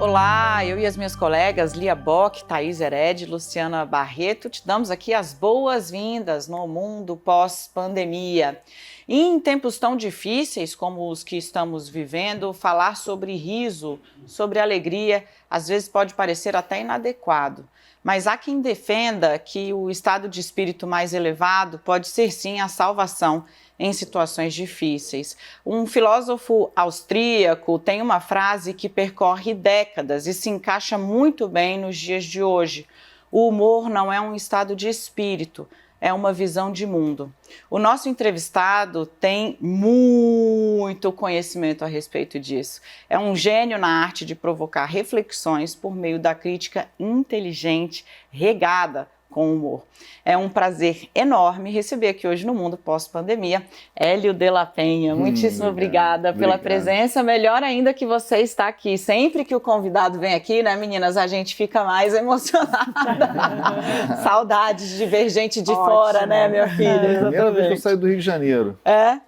Olá, eu e as minhas colegas Lia Bock, Thaís Hered, Luciana Barreto, te damos aqui as boas-vindas no mundo pós-pandemia. E em tempos tão difíceis como os que estamos vivendo, falar sobre riso, sobre alegria, às vezes pode parecer até inadequado. Mas há quem defenda que o estado de espírito mais elevado pode ser sim a salvação em situações difíceis. Um filósofo austríaco tem uma frase que percorre décadas e se encaixa muito bem nos dias de hoje. O humor não é um estado de espírito, é uma visão de mundo. O nosso entrevistado tem muito conhecimento a respeito disso. É um gênio na arte de provocar reflexões por meio da crítica inteligente, regada com humor. É um prazer enorme receber aqui hoje no Mundo Pós-Pandemia Hélio de la Penha. Muitíssimo obrigada pela presença. Melhor ainda que você está aqui. Sempre que o convidado vem aqui, né, meninas, a gente fica mais emocionada. Saudades de ver gente de fora, né, minha filha? Primeira vez que eu saio do Rio de Janeiro. É?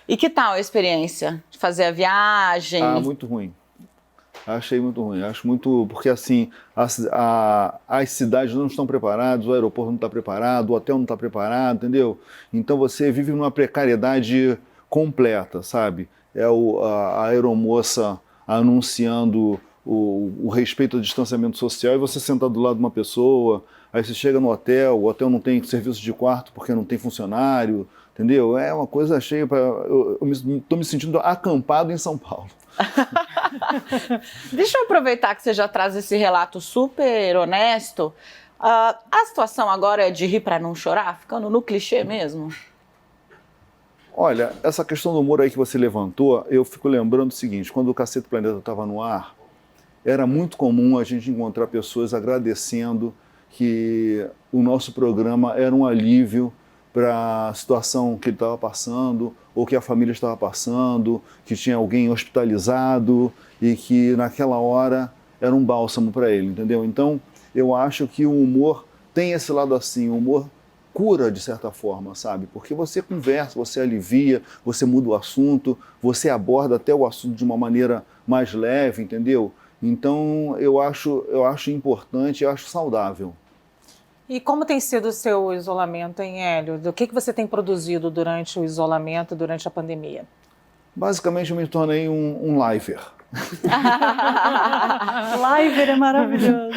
E que tal a experiência de fazer a viagem? Ah, muito ruim. Achei muito ruim, acho muito, porque assim, as cidades não estão preparadas, o aeroporto não está preparado, o hotel não está preparado, entendeu? Então você vive numa precariedade completa, sabe? A aeromoça anunciando o respeito ao distanciamento social e você sentar do lado de uma pessoa, aí você chega no hotel, o hotel não tem serviço de quarto porque não tem funcionário, entendeu? É uma coisa cheia, eu estou me sentindo acampado em São Paulo. Deixa eu aproveitar que você já traz esse relato super honesto. A situação agora é de rir para não chorar, ficando no clichê mesmo? Olha, essa questão do humor aí que você levantou, eu fico lembrando o seguinte, quando o Cacete Planeta estava no ar, era muito comum a gente encontrar pessoas agradecendo que o nosso programa era um alívio para a situação que ele estava passando, ou que a família estava passando, que tinha alguém hospitalizado e que naquela hora era um bálsamo para ele, entendeu? Então, eu acho que o humor tem esse lado assim, o humor cura de certa forma, sabe? Porque você conversa, você alivia, você muda o assunto, você aborda até o assunto de uma maneira mais leve, entendeu? Então, eu acho importante, eu acho saudável. E como tem sido o seu isolamento, hein, Hélio? O que você tem produzido durante o isolamento, durante a pandemia? Basicamente, eu me tornei um liver. Liver é maravilhoso.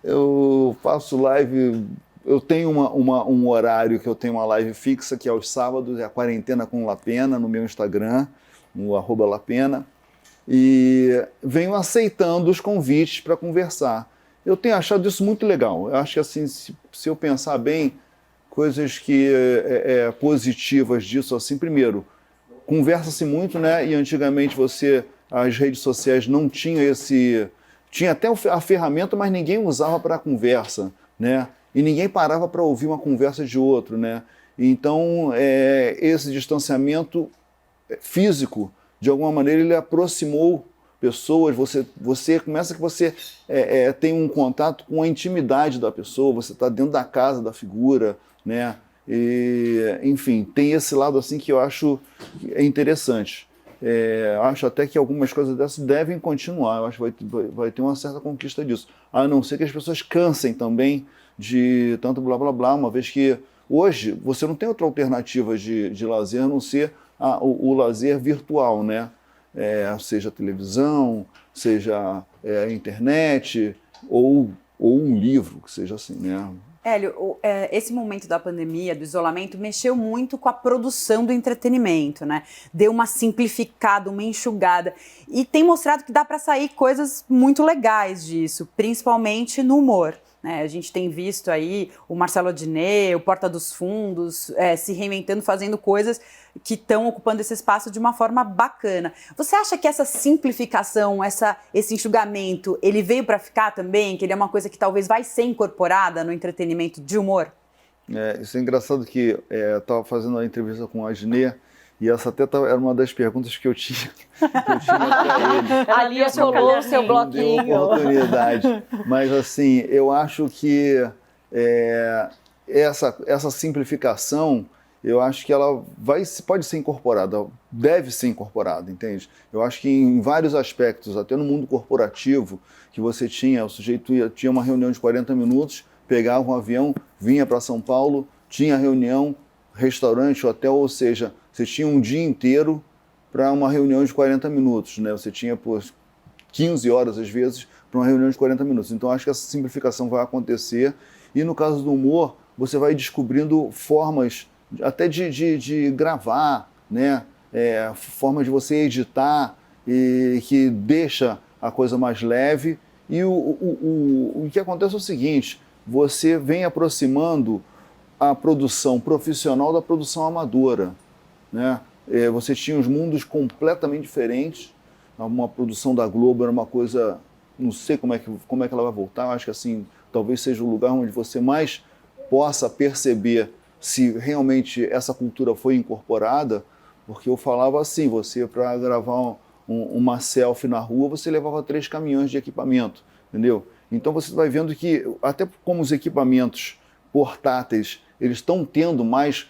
Eu faço live, eu tenho um horário que eu tenho uma live fixa, que é aos sábados, é a Quarentena com Lapena, no meu Instagram, no @Lapena, e venho aceitando os convites para conversar. Eu tenho achado isso muito legal. Eu acho que assim, se eu pensar bem, coisas que positivas disso, assim, primeiro, conversa-se muito, né? E antigamente as redes sociais não tinham tinha até a ferramenta, mas ninguém usava para conversa, né? E ninguém parava para ouvir uma conversa de outro, né? Então, esse distanciamento físico, de alguma maneira, ele aproximou pessoas, você começa que você tem um contato com a intimidade da pessoa, você está dentro da casa da figura, né? E, enfim, tem esse lado assim que eu acho interessante. Acho até que algumas coisas dessas devem continuar, eu acho que vai ter uma certa conquista disso, a não ser que as pessoas cansem também de tanto blá blá blá, uma vez que hoje você não tem outra alternativa de lazer a não ser o lazer virtual, né? Seja televisão, seja a internet, ou um livro, que seja assim, né? Hélio, esse momento da pandemia, do isolamento, mexeu muito com a produção do entretenimento, né? Deu uma simplificada, uma enxugada. E tem mostrado que dá para sair coisas muito legais disso, principalmente no humor. A gente tem visto aí o Marcelo Adnet, o Porta dos Fundos, se reinventando, fazendo coisas que estão ocupando esse espaço de uma forma bacana. Você acha que essa simplificação, esse enxugamento, ele veio para ficar também? Que ele é uma coisa que talvez vai ser incorporada no entretenimento de humor? Isso é engraçado que eu estava fazendo a entrevista com o Adnet, e essa até era uma das perguntas que eu tinha para ele. A Lia colou o seu bloquinho. Deu oportunidade. Mas assim, eu acho que essa simplificação, eu acho que ela pode ser incorporada, deve ser incorporada, entende? Eu acho que em vários aspectos, até no mundo corporativo, que você tinha, o sujeito tinha uma reunião de 40 minutos, pegava um avião, vinha para São Paulo, tinha reunião, restaurante, hotel, ou seja, você tinha um dia inteiro para uma reunião de 40 minutos, né? Você tinha por 15 horas, às vezes, para uma reunião de 40 minutos. Então, acho que essa simplificação vai acontecer. E no caso do humor, você vai descobrindo formas até de gravar, né? Forma de você editar e que deixa a coisa mais leve. E o que acontece é o seguinte, você vem aproximando a produção profissional da produção amadora, né? Você tinha os mundos completamente diferentes. Uma produção da Globo era uma coisa, não sei como é que ela vai voltar, eu acho que assim, talvez seja o lugar onde você mais possa perceber se realmente essa cultura foi incorporada, porque eu falava assim, você para gravar uma selfie na rua, você levava 3 caminhões de equipamento, entendeu? Então você vai vendo que, até como os equipamentos portáteis, eles estão tendo mais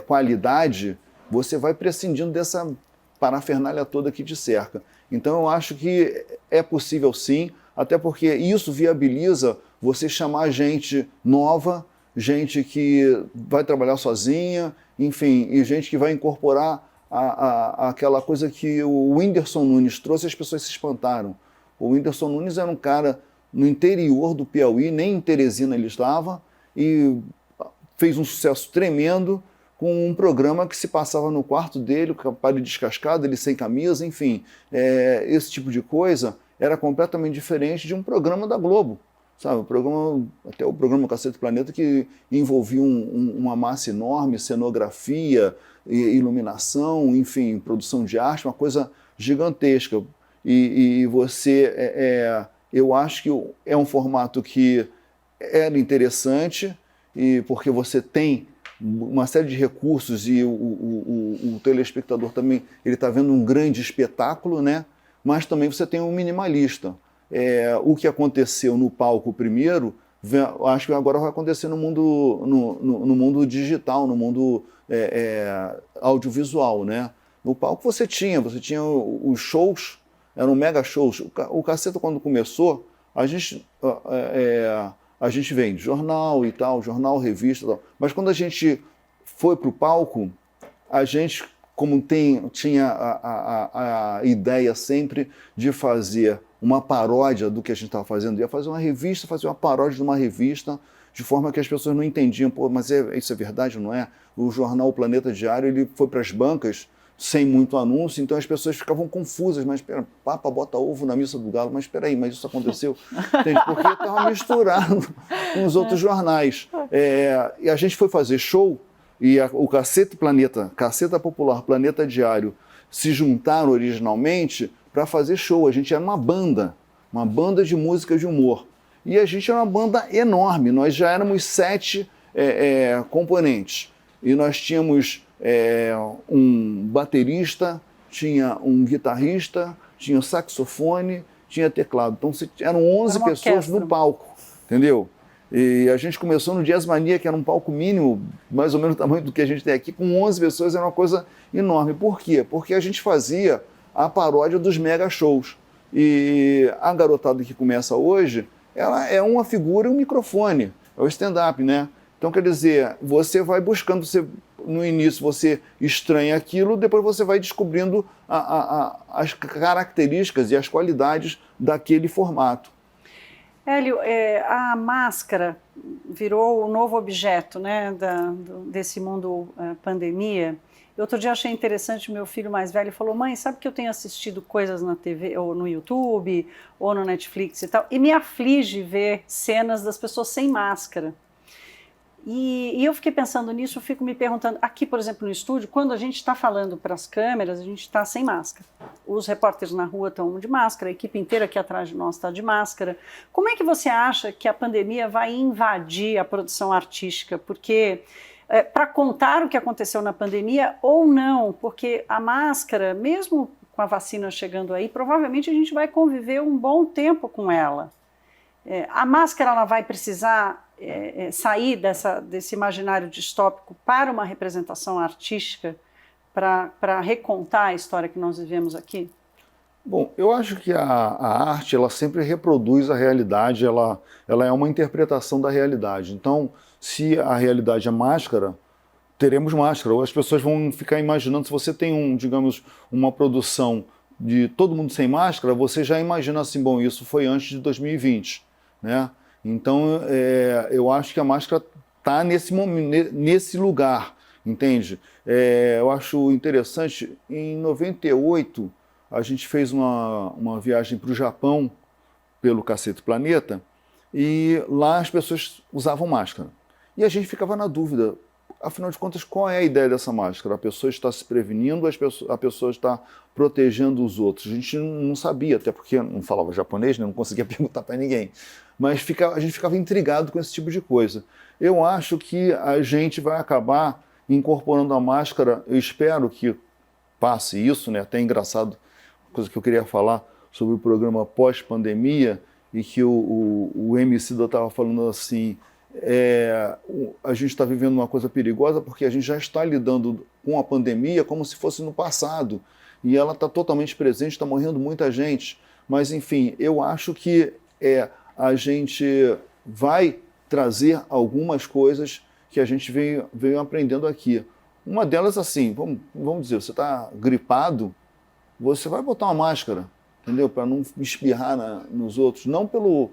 qualidade, você vai prescindindo dessa parafernália toda que te cerca. Então eu acho que é possível sim, até porque isso viabiliza você chamar gente nova, gente que vai trabalhar sozinha, enfim, e gente que vai incorporar aquela coisa que o Whindersson Nunes trouxe, as pessoas se espantaram. O Whindersson Nunes era um cara no interior do Piauí, nem em Teresina ele estava, e fez um sucesso tremendo com um programa que se passava no quarto dele, com a parede descascada, ele sem camisa, enfim. Esse tipo de coisa era completamente diferente de um programa da Globo, sabe? Até o programa Cacete Planeta, que envolvia uma massa enorme, cenografia, iluminação, enfim, produção de arte, uma coisa gigantesca. E você, eu acho que é um formato que era interessante, porque você tem uma série de recursos e o telespectador também ele está vendo um grande espetáculo, né? Mas também você tem um minimalista. O que aconteceu no palco primeiro, acho que agora vai acontecer no mundo digital, no mundo audiovisual, né? No palco você tinha os shows, eram mega shows. O Caceta, quando começou, a gente vende jornal e tal, jornal, revista e tal. Mas quando a gente foi para o palco, a gente, como tinha a ideia sempre de fazer uma paródia do que a gente estava fazendo, ia fazer uma revista, fazer uma paródia de uma revista, de forma que as pessoas não entendiam, pô, mas isso é verdade, não é? O jornal O Planeta Diário, ele foi para as bancas sem muito anúncio, então as pessoas ficavam confusas, mas espera, Papa bota ovo na missa do galo, mas espera aí, mas isso aconteceu? Entende? Porque estava misturado com os outros jornais. E a gente foi fazer show, e o Caceta Popular, Planeta Diário, se juntaram originalmente para fazer show. A gente era uma banda de música de humor. E a gente era uma banda enorme, nós já éramos 7 componentes. E nós tínhamos um baterista, tinha um guitarrista, tinha um saxofone, tinha teclado. Então eram 11 pessoas no palco, entendeu? E a gente começou no Jazz Mania, que era um palco mínimo, mais ou menos o tamanho do que a gente tem aqui, com 11 pessoas, era uma coisa enorme. Por quê? Porque a gente fazia a paródia dos mega shows. E a garotada que começa hoje, ela é uma figura e um microfone, é o stand-up, né? Então, quer dizer, você vai buscando, no início você estranha aquilo, depois você vai descobrindo as características e as qualidades daquele formato. Hélio, a máscara virou o novo objeto, né, desse mundo pandemia. Outro dia eu achei interessante, meu filho mais velho falou, mãe, sabe que eu tenho assistido coisas na TV, ou no YouTube, ou no Netflix e tal, e me aflige ver cenas das pessoas sem máscara. E eu fiquei pensando nisso, eu fico me perguntando, aqui, por exemplo, no estúdio, quando a gente está falando para as câmeras, a gente está sem máscara. Os repórteres na rua estão de máscara, a equipe inteira aqui atrás de nós está de máscara. Como é que você acha que a pandemia vai invadir a produção artística? Porque, para contar o que aconteceu na pandemia ou não, porque a máscara, mesmo com a vacina chegando aí, provavelmente a gente vai conviver um bom tempo com ela. A máscara ela vai precisar sair desse imaginário distópico para uma representação artística para recontar a história que nós vivemos aqui? Bom, eu acho que a arte, ela sempre reproduz a realidade, ela é uma interpretação da realidade. Então, se a realidade é máscara, teremos máscara. Ou as pessoas vão ficar imaginando, se você tem, digamos, uma produção de todo mundo sem máscara, você já imagina assim, bom, isso foi antes de 2020, né? Então, eu acho que a máscara está nesse lugar, entende? Eu acho interessante, em 98, a gente fez uma viagem para o Japão, pelo Cacete Planeta, e lá as pessoas usavam máscara. E a gente ficava na dúvida, afinal de contas, qual é a ideia dessa máscara? A pessoa está se prevenindo, a pessoa está protegendo os outros? A gente não sabia, até porque não falava japonês, né? Não conseguia perguntar para ninguém. Mas a gente ficava intrigado com esse tipo de coisa. Eu acho que a gente vai acabar incorporando a máscara, eu espero que passe isso, né? Até engraçado, coisa que eu queria falar sobre o programa pós-pandemia, e que o Emicida estava falando assim, a gente está vivendo uma coisa perigosa porque a gente já está lidando com a pandemia como se fosse no passado, e ela está totalmente presente, está morrendo muita gente, mas enfim, eu acho que a gente vai trazer algumas coisas que a gente veio aprendendo aqui. Uma delas, assim, vamos dizer, você está gripado, você vai botar uma máscara, entendeu? Para não espirrar nos outros, não pelo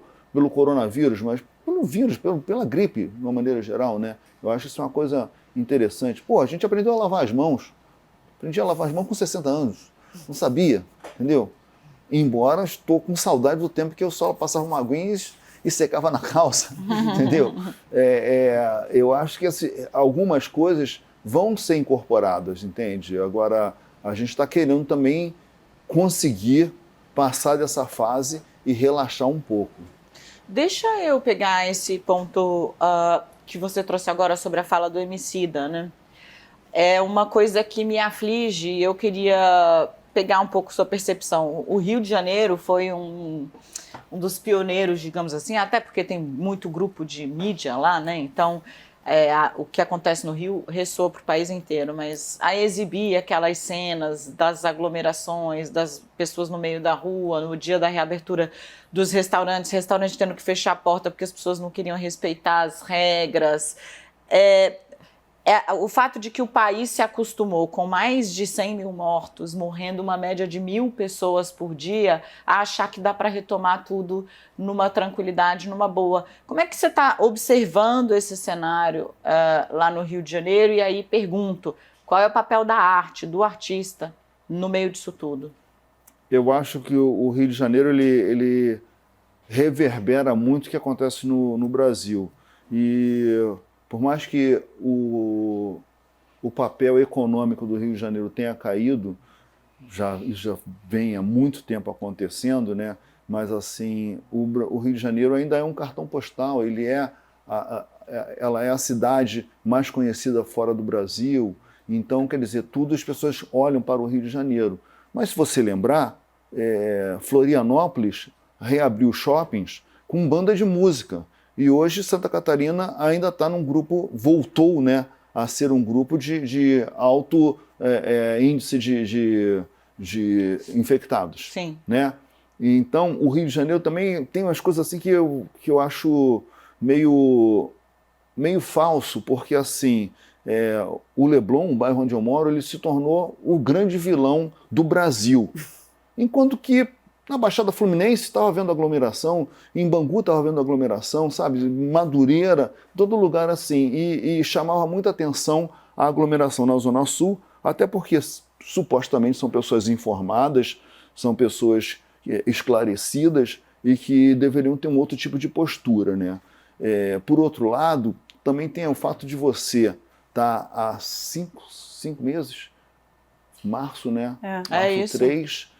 coronavírus, mas pelo vírus, pela gripe, de uma maneira geral, né? Eu acho isso uma coisa interessante. Pô, a gente aprendeu a lavar as mãos. Aprendi a lavar as mãos com 60 anos. Não sabia, entendeu? Embora estou com saudade do tempo que eu só passava uma aguinha e secava na calça, entendeu? Eu acho que algumas coisas vão ser incorporadas, entende? Agora, a gente está querendo também conseguir passar dessa fase e relaxar um pouco. Deixa eu pegar esse ponto que você trouxe agora sobre a fala do Emicida, né? É uma coisa que me aflige e eu queria pegar um pouco sua percepção. O Rio de Janeiro foi um dos pioneiros, digamos assim, até porque tem muito grupo de mídia lá, né? Então, o que acontece no Rio ressoa para o país inteiro, mas a exibir aquelas cenas das aglomerações, das pessoas no meio da rua, no dia da reabertura dos restaurantes tendo que fechar a porta porque as pessoas não queriam respeitar as regras, o fato de que o país se acostumou com mais de 100 mil mortos, morrendo uma média de 1.000 pessoas por dia, a achar que dá para retomar tudo numa tranquilidade, numa boa. Como é que você está observando esse cenário lá no Rio de Janeiro? E aí pergunto, qual é o papel da arte, do artista, no meio disso tudo? Eu acho que o Rio de Janeiro ele reverbera muito o que acontece no Brasil. E por mais que o papel econômico do Rio de Janeiro tenha caído, isso já vem há muito tempo acontecendo, né? Mas assim, o Rio de Janeiro ainda é um cartão postal, ela é a cidade mais conhecida fora do Brasil, então, quer dizer, tudo as pessoas olham para o Rio de Janeiro. Mas se você lembrar, Florianópolis reabriu shoppings com banda de música. E hoje Santa Catarina ainda está num grupo, voltou, né, a ser um grupo de alto índice de infectados. Sim. Né? E então o Rio de Janeiro também tem umas coisas assim que eu acho meio falso, porque assim, o Leblon, o bairro onde eu moro, ele se tornou o grande vilão do Brasil. Enquanto que na Baixada Fluminense estava havendo aglomeração, em Bangu estava havendo aglomeração, sabe? Madureira, todo lugar assim. E chamava muita atenção a aglomeração na Zona Sul, até porque supostamente são pessoas informadas, são pessoas esclarecidas e que deveriam ter um outro tipo de postura, né? Por outro lado, também tem o fato de você estar há 5 meses, março, né? Março 3,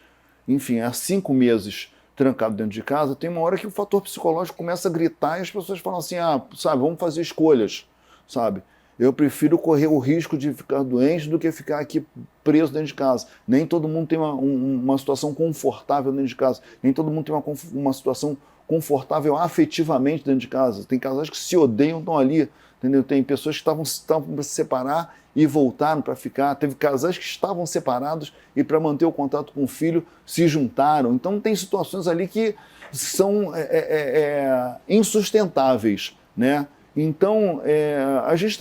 enfim, há 5 meses trancado dentro de casa, tem uma hora que o fator psicológico começa a gritar e as pessoas falam assim, sabe, vamos fazer escolhas, sabe? Eu prefiro correr o risco de ficar doente do que ficar aqui preso dentro de casa. Nem todo mundo tem uma situação confortável dentro de casa, nem todo mundo tem uma situação confortável afetivamente dentro de casa. Tem casais que se odeiam, estão ali, entendeu? Tem pessoas que estavam para se separar e voltaram para ficar. Teve casais que estavam separados e, para manter o contato com o filho, se juntaram. Então tem situações ali que são insustentáveis, né? Então a gente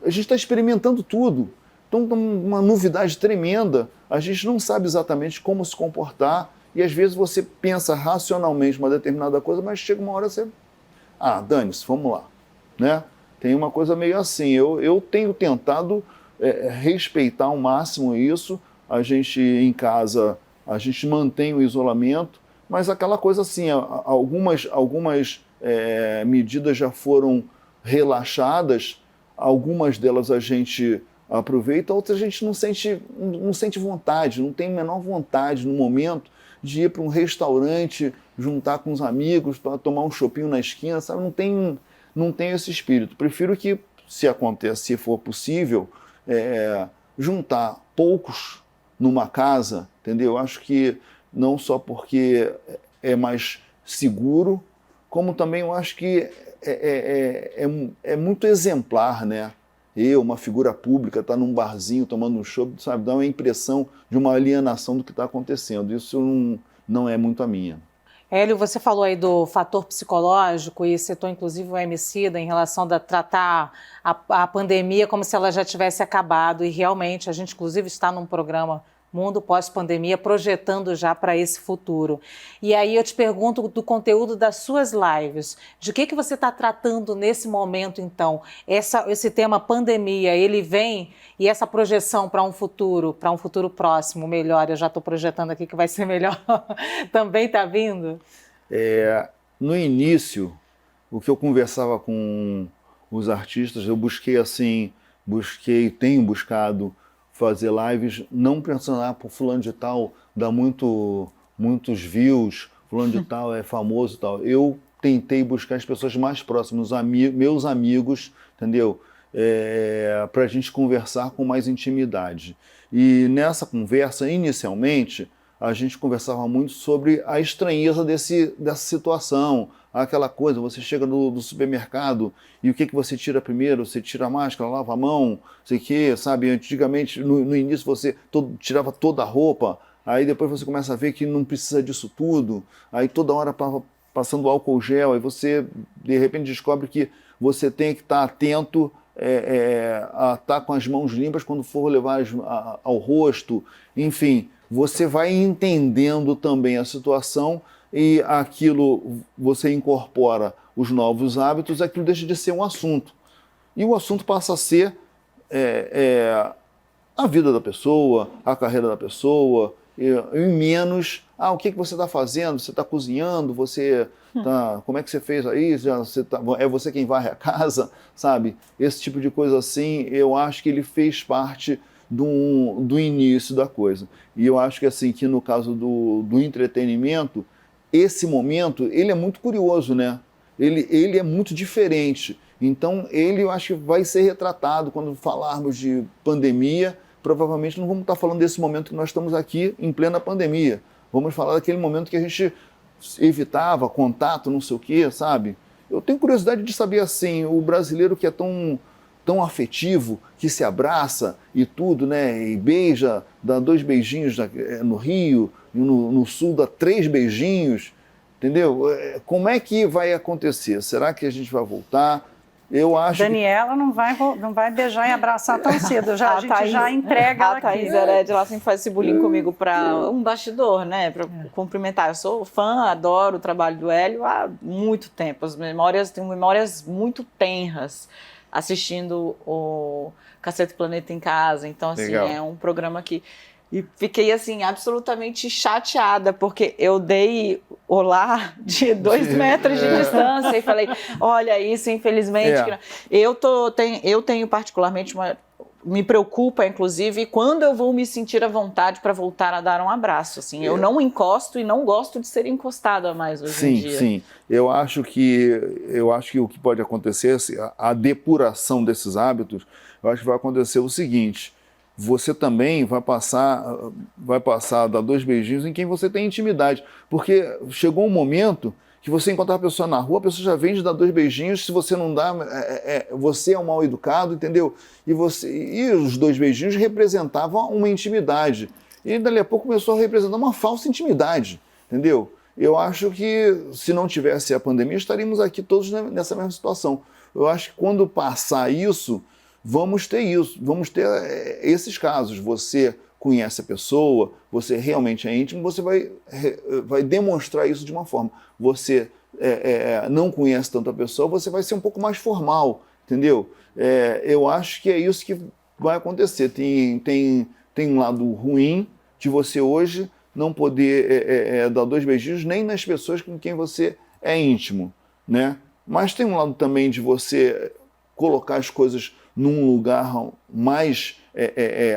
está experimentando tudo. Então, uma novidade tremenda. A gente não sabe exatamente como se comportar e, às vezes, você pensa racionalmente uma determinada coisa, mas chega uma hora você... dane-se, vamos lá. Né? Tem uma coisa meio assim. Eu tenho tentado respeitar ao máximo isso. A gente, em casa, a gente mantém o isolamento, mas aquela coisa assim, algumas medidas já foram relaxadas, algumas delas a gente aproveita, outras a gente não sente vontade, não tem a menor vontade no momento de ir para um restaurante, juntar com os amigos, para tomar um chopinho na esquina, sabe? Não tem esse espírito. Prefiro que, se for possível, juntar poucos numa casa, entendeu? Acho que não só porque é mais seguro, como também eu acho que é muito exemplar, né? Uma figura pública, estar num barzinho tomando um chopp, sabe, dá uma impressão de uma alienação do que está acontecendo. Isso não é muito a minha. Hélio, você falou aí do fator psicológico e citou inclusive o Emicida em relação a tratar a pandemia como se ela já tivesse acabado, e realmente a gente inclusive está num programa Mundo Pós-Pandemia, projetando já para esse futuro. E aí eu te pergunto do conteúdo das suas lives, de que você está tratando nesse momento, então? Esse tema pandemia, ele vem, e essa projeção para um futuro próximo, melhor, eu já estou projetando aqui que vai ser melhor, também está vindo? No início, o que eu conversava com os artistas, eu tenho buscado fazer lives, não pensando, por fulano de tal dá muitos views, fulano de tal é famoso e tal. Eu tentei buscar as pessoas mais próximas, meus amigos, entendeu? Para a gente conversar com mais intimidade. E nessa conversa, inicialmente, a gente conversava muito sobre a estranheza dessa situação, aquela coisa, você chega no supermercado e o que você tira primeiro? Você tira a máscara, lava a mão, sei o que, sabe? Antigamente, no início, você tirava toda a roupa, aí depois você começa a ver que não precisa disso tudo, aí toda hora passando álcool gel, aí você, de repente, descobre que você tem que estar atento a estar com as mãos limpas quando for levar ao rosto, enfim, você vai entendendo também a situação e aquilo, você incorpora os novos hábitos, aquilo deixa de ser um assunto. E o assunto passa a ser a vida da pessoa, a carreira da pessoa, e menos, o que você está fazendo? Você está cozinhando? Como é que você fez aí? É você quem varre a casa? Sabe? Esse tipo de coisa assim, eu acho que ele fez parte do início da coisa. E eu acho que assim, que no caso do entretenimento, esse momento, ele é muito curioso, né? Ele é muito diferente. Então, eu acho que vai ser retratado quando falarmos de pandemia. Provavelmente não vamos estar falando desse momento que nós estamos aqui em plena pandemia. Vamos falar daquele momento que a gente evitava contato, não sei o quê, sabe? Eu tenho curiosidade de saber, assim, o brasileiro que é tão afetivo, que se abraça e tudo, né? E beija, dá 2 beijinhos no Rio, e no Sul dá 3 beijinhos, entendeu? Como é que vai acontecer? Será que a gente vai voltar? Eu acho Daniela não vai beijar e abraçar tão cedo, a gente já entrega ela aqui. A Thaís Heredia, ela sempre faz esse bullying comigo para um bastidor, né? Para cumprimentar. Eu sou fã, adoro o trabalho do Hélio há muito tempo. Tenho memórias muito tenras assistindo o Cacete Planeta em casa. Então, assim, legal. É um programa que... E fiquei, assim, absolutamente chateada, porque eu dei olá de 2 metros de distância e falei, olha isso, infelizmente... Eu tenho particularmente me preocupa, inclusive, quando eu vou me sentir à vontade para voltar a dar um abraço. Assim, eu não encosto e não gosto de ser encostada mais hoje em dia. Sim. Eu acho que o que pode acontecer, a depuração desses hábitos, eu acho que vai acontecer o seguinte: você também vai passar a dar 2 beijinhos em quem você tem intimidade. Porque chegou um momento que você encontrar a pessoa na rua, a pessoa já vem de dar 2 beijinhos, se você não dá, você é um mal educado, entendeu? E os 2 beijinhos representavam uma intimidade. E dali a pouco começou a representar uma falsa intimidade, entendeu? Eu acho que se não tivesse a pandemia, estaríamos aqui todos nessa mesma situação. Eu acho que quando passar isso, vamos ter esses casos. Você conhece a pessoa, você realmente é íntimo, você vai demonstrar isso de uma forma. Você não conhece tanto a pessoa, você vai ser um pouco mais formal, entendeu? Eu acho que é isso que vai acontecer. Tem um lado ruim de você hoje não poder dar 2 beijinhos nem nas pessoas com quem você é íntimo, né? Mas tem um lado também de você colocar as coisas num lugar mais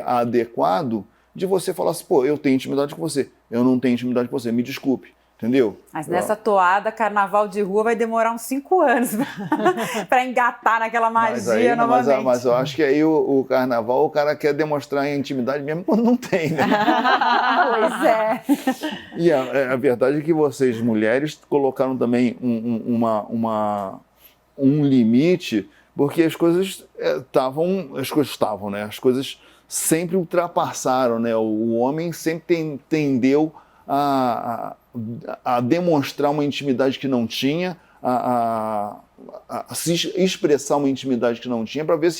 adequado, de você falar assim, pô, eu tenho intimidade com você, eu não tenho intimidade com você, me desculpe, entendeu? Mas nessa toada, carnaval de rua vai demorar uns 5 anos para engatar naquela magia novamente. Mas eu acho que aí o carnaval, o cara quer demonstrar intimidade mesmo quando não tem, né? Pois é. E a verdade é que vocês, mulheres, colocaram também um limite, porque as coisas estavam, né? As coisas sempre ultrapassaram, né? O homem sempre tendeu a demonstrar uma intimidade que não tinha, a se expressar uma intimidade que não tinha, para ver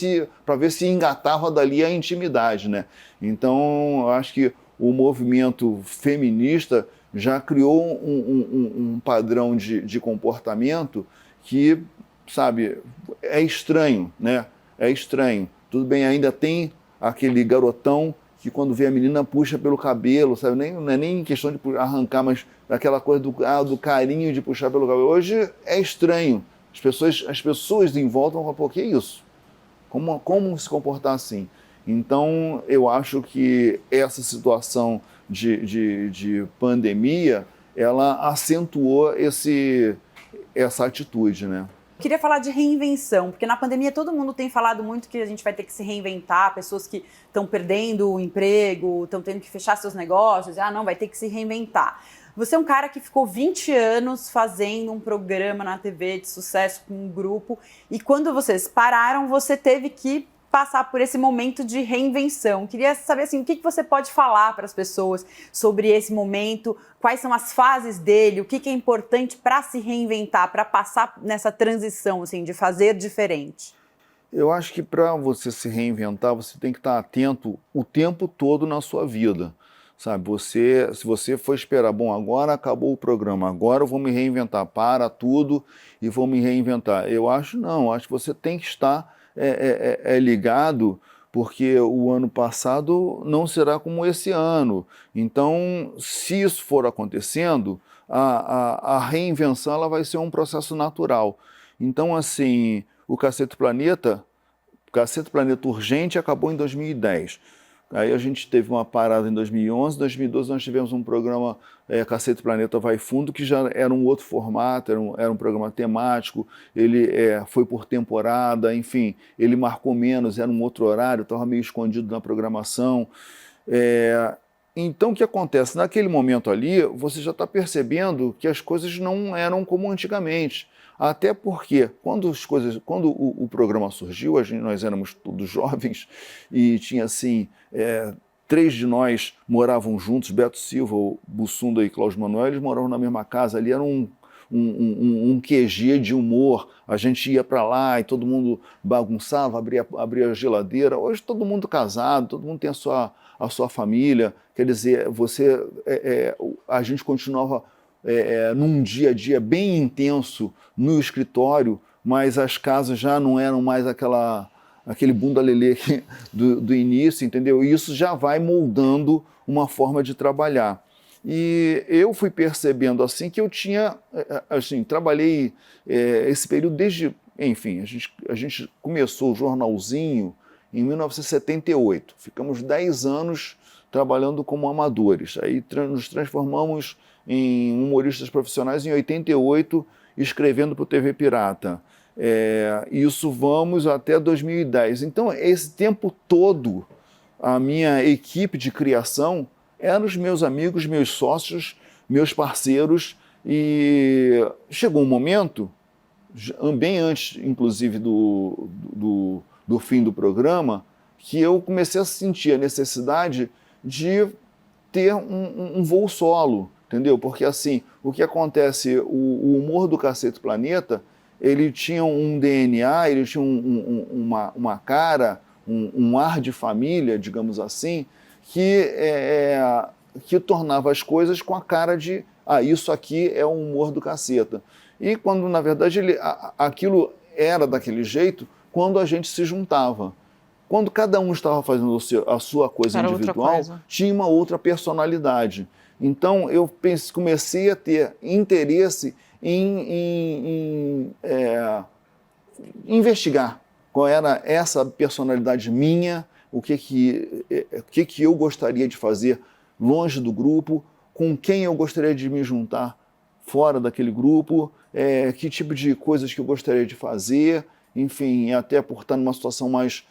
se engatava dali a intimidade, né? Então, eu acho que o movimento feminista já criou um padrão de comportamento que, sabe, é estranho, né? É estranho. Tudo bem, ainda tem aquele garotão que quando vê a menina puxa pelo cabelo, sabe? Não é nem questão de arrancar, mas aquela coisa do carinho de puxar pelo cabelo. Hoje é estranho. As pessoas em volta vão falar, pô, que é isso? Como se comportar assim? Então, eu acho que essa situação de pandemia, ela acentuou essa atitude, né? Queria falar de reinvenção, porque na pandemia todo mundo tem falado muito que a gente vai ter que se reinventar, pessoas que estão perdendo o emprego, estão tendo que fechar seus negócios, não, vai ter que se reinventar. Você é um cara que ficou 20 anos fazendo um programa na TV de sucesso com um grupo, e quando vocês pararam, você teve que passar por esse momento de reinvenção. Queria saber assim, o que você pode falar para as pessoas sobre esse momento, quais são as fases dele, o que é importante para se reinventar, para passar nessa transição assim, de fazer diferente. Eu acho que para você se reinventar, você tem que estar atento o tempo todo na sua vida. Sabe, se você for esperar, bom, agora acabou o programa, agora eu vou me reinventar, para tudo e vou me reinventar. Eu acho que você tem que estar ligado, porque o ano passado não será como esse ano. Então, se isso for acontecendo, a reinvenção ela vai ser um processo natural. Então, assim, o Cacete Planeta Urgente acabou em 2010. Aí a gente teve uma parada em 2011, 2012 nós tivemos um programa Cacete Planeta Vai Fundo, que já era um outro formato, era um programa temático, ele foi por temporada, enfim, ele marcou menos, era um outro horário, estava meio escondido na programação. Então o que acontece? Naquele momento ali, você já está percebendo que as coisas não eram como antigamente. Até porque, quando o programa surgiu, nós éramos todos jovens e tinha assim, 3 de nós moravam juntos, Beto Silva, Bussunda e Cláudio Manuel, eles moravam na mesma casa, ali era um QG de humor, a gente ia para lá e todo mundo bagunçava, abria a geladeira. Hoje todo mundo casado, todo mundo tem a sua família, quer dizer, a gente continuava num dia a dia bem intenso no escritório, mas as casas já não eram mais aquele bunda lelê do início, entendeu? E isso já vai moldando uma forma de trabalhar. E eu fui percebendo assim que eu tinha, trabalhei esse período desde, enfim, a gente começou o jornalzinho em 1978, ficamos 10 anos trabalhando como amadores, aí nos transformamos em humoristas profissionais em 88, escrevendo para o TV Pirata. Isso vamos até 2010. Então, esse tempo todo, a minha equipe de criação eram os meus amigos, meus sócios, meus parceiros, E chegou um momento, bem antes, inclusive, do fim do programa, que eu comecei a sentir a necessidade de ter um voo solo, entendeu? Porque, assim, o que acontece, o humor do Cacete Planeta, ele tinha um DNA, ele tinha uma cara, um ar de família, digamos assim, que tornava as coisas com a cara de, isso aqui é o humor do Caceta. E quando, na verdade, aquilo era daquele jeito, quando a gente se juntava. Quando cada um estava fazendo a sua coisa individual, tinha uma outra personalidade. Então, eu comecei a ter interesse em investigar qual era essa personalidade minha, o que eu gostaria de fazer longe do grupo, com quem eu gostaria de me juntar fora daquele grupo, que tipo de coisas que eu gostaria de fazer, enfim, até por estar numa situação mais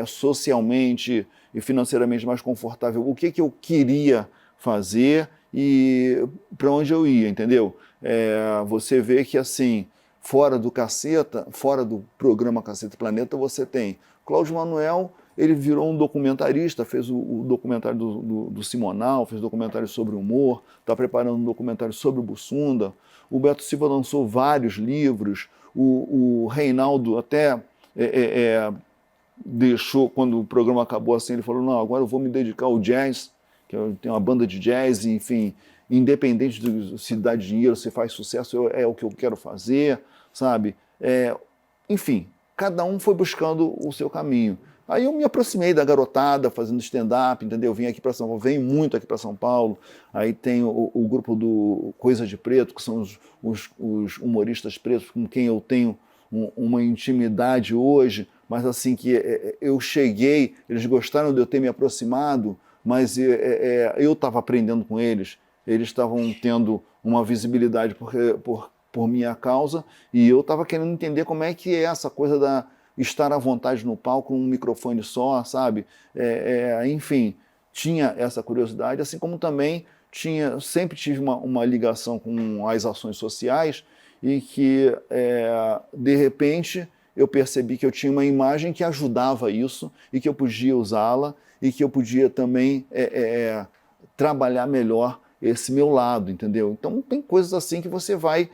socialmente e financeiramente mais confortável, o que eu queria fazer e para onde eu ia, entendeu? Você vê que, assim, fora do Caceta, fora do programa Caceta Planeta, você tem Cláudio Manuel, ele virou um documentarista, fez o documentário do Simonal, fez documentário sobre humor, está preparando um documentário sobre o Bussunda. O Beto Silva lançou vários livros, o Reinaldo até deixou, quando o programa acabou assim, ele falou, não, agora eu vou me dedicar ao jazz, que eu tenho uma banda de jazz, enfim, independente de se dá dinheiro, se faz sucesso, é o que eu quero fazer, sabe? Enfim, cada um foi buscando o seu caminho. Aí eu me aproximei da garotada fazendo stand-up, entendeu? Vim aqui para São Paulo, venho muito aqui para São Paulo. Aí tem o grupo do Coisa de Preto, que são os humoristas pretos com quem eu tenho uma intimidade hoje, mas assim que eu cheguei, eles gostaram de eu ter me aproximado, mas eu estava aprendendo com eles estavam tendo uma visibilidade por minha causa, e eu estava querendo entender como é que é essa coisa estar à vontade no palco com um microfone só, sabe? Enfim, tinha essa curiosidade, assim como também sempre tive uma ligação com as ações sociais e que, de repente, eu percebi que eu tinha uma imagem que ajudava isso e que eu podia usá-la e que eu podia também trabalhar melhor esse meu lado, entendeu? Então, tem coisas assim que você vai...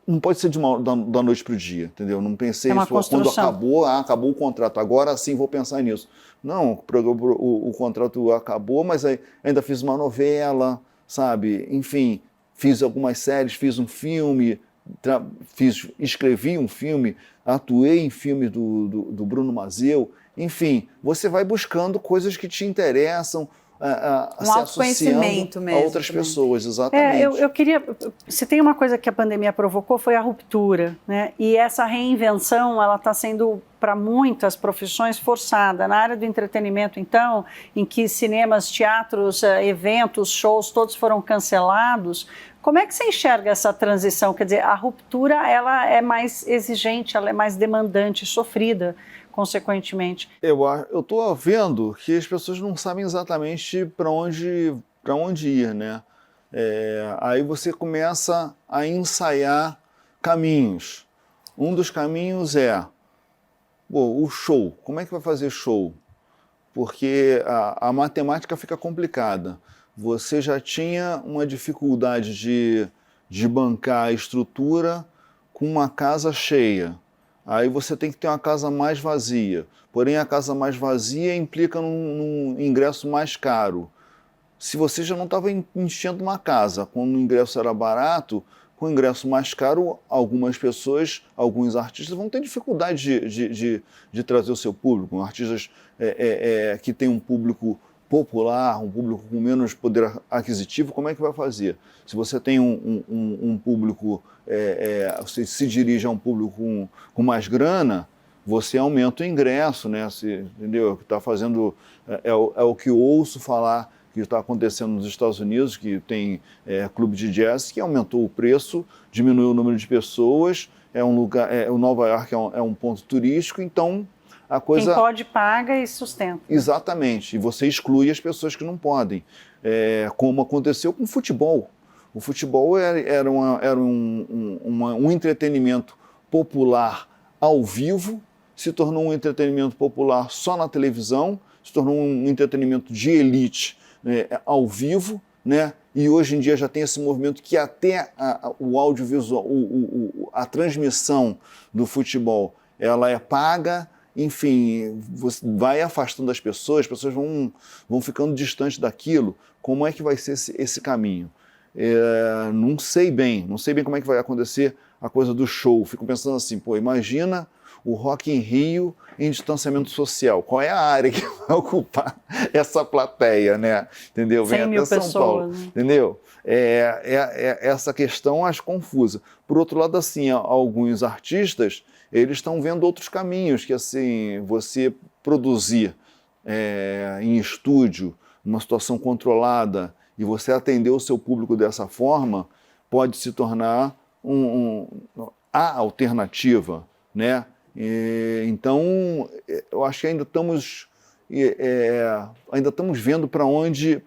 Não pode ser da noite para o dia, entendeu? Não pensei isso quando acabou o contrato, agora sim vou pensar nisso. Não, o contrato acabou, mas ainda fiz uma novela, sabe? Enfim, fiz algumas séries, fiz um filme, escrevi um filme, atuei em filme do Bruno Mazeu. Enfim, você vai buscando coisas que te interessam, um autoconhecimento mesmo, a outras pessoas, exatamente. Eu queria... Se tem uma coisa que a pandemia provocou, foi a ruptura, né? E essa reinvenção, ela está sendo, para muitas profissões, forçada. Na área do entretenimento, então, em que cinemas, teatros, eventos, shows, todos foram cancelados, como é que você enxerga essa transição? Quer dizer, a ruptura, ela é mais exigente, ela é mais demandante, sofrida, consequentemente. Eu estou vendo que as pessoas não sabem exatamente para onde ir, né? Aí você começa a ensaiar caminhos. Um dos caminhos o show. Como é que vai fazer show? Porque a matemática fica complicada. Você já tinha uma dificuldade de bancar a estrutura com uma casa cheia. Aí você tem que ter uma casa mais vazia. Porém, a casa mais vazia implica num ingresso mais caro. Se você já não estava enchendo uma casa, quando o ingresso era barato, com o ingresso mais caro, algumas pessoas, alguns artistas vão ter dificuldade de trazer o seu público. Artistas que têm um público popular, um público com menos poder aquisitivo, como é que vai fazer? Se você tem um público, você se dirige a um público com mais grana, você aumenta o ingresso, né? Entendeu? O que está fazendo é o que eu ouço falar que está acontecendo nos Estados Unidos, que tem clube de jazz que aumentou o preço, diminuiu o número de pessoas, o Nova York é um ponto turístico, então a coisa... Quem pode paga e sustenta. Exatamente, e você exclui as pessoas que não podem, como aconteceu com o futebol. O futebol era um entretenimento popular ao vivo, se tornou um entretenimento popular só na televisão, se tornou um entretenimento de elite ao vivo, né? E hoje em dia já tem esse movimento que até o audiovisual, a transmissão do futebol, ela é paga, enfim, você vai afastando as pessoas vão ficando distantes daquilo. Como é que vai ser esse caminho? Não sei bem como é que vai acontecer a coisa do show. Fico pensando assim, pô, imagina o Rock in Rio em distanciamento social. Qual é a área que vai ocupar essa plateia, né? Entendeu? Vem 100 mil até São pessoas, Paulo, né? entendeu? Essa questão acho confusa. Por outro lado, assim, alguns artistas, eles estão vendo outros caminhos, que assim, você produzir em estúdio, numa situação controlada, e você atender o seu público dessa forma, pode se tornar a alternativa, né? Então, eu acho que ainda estamos vendo para onde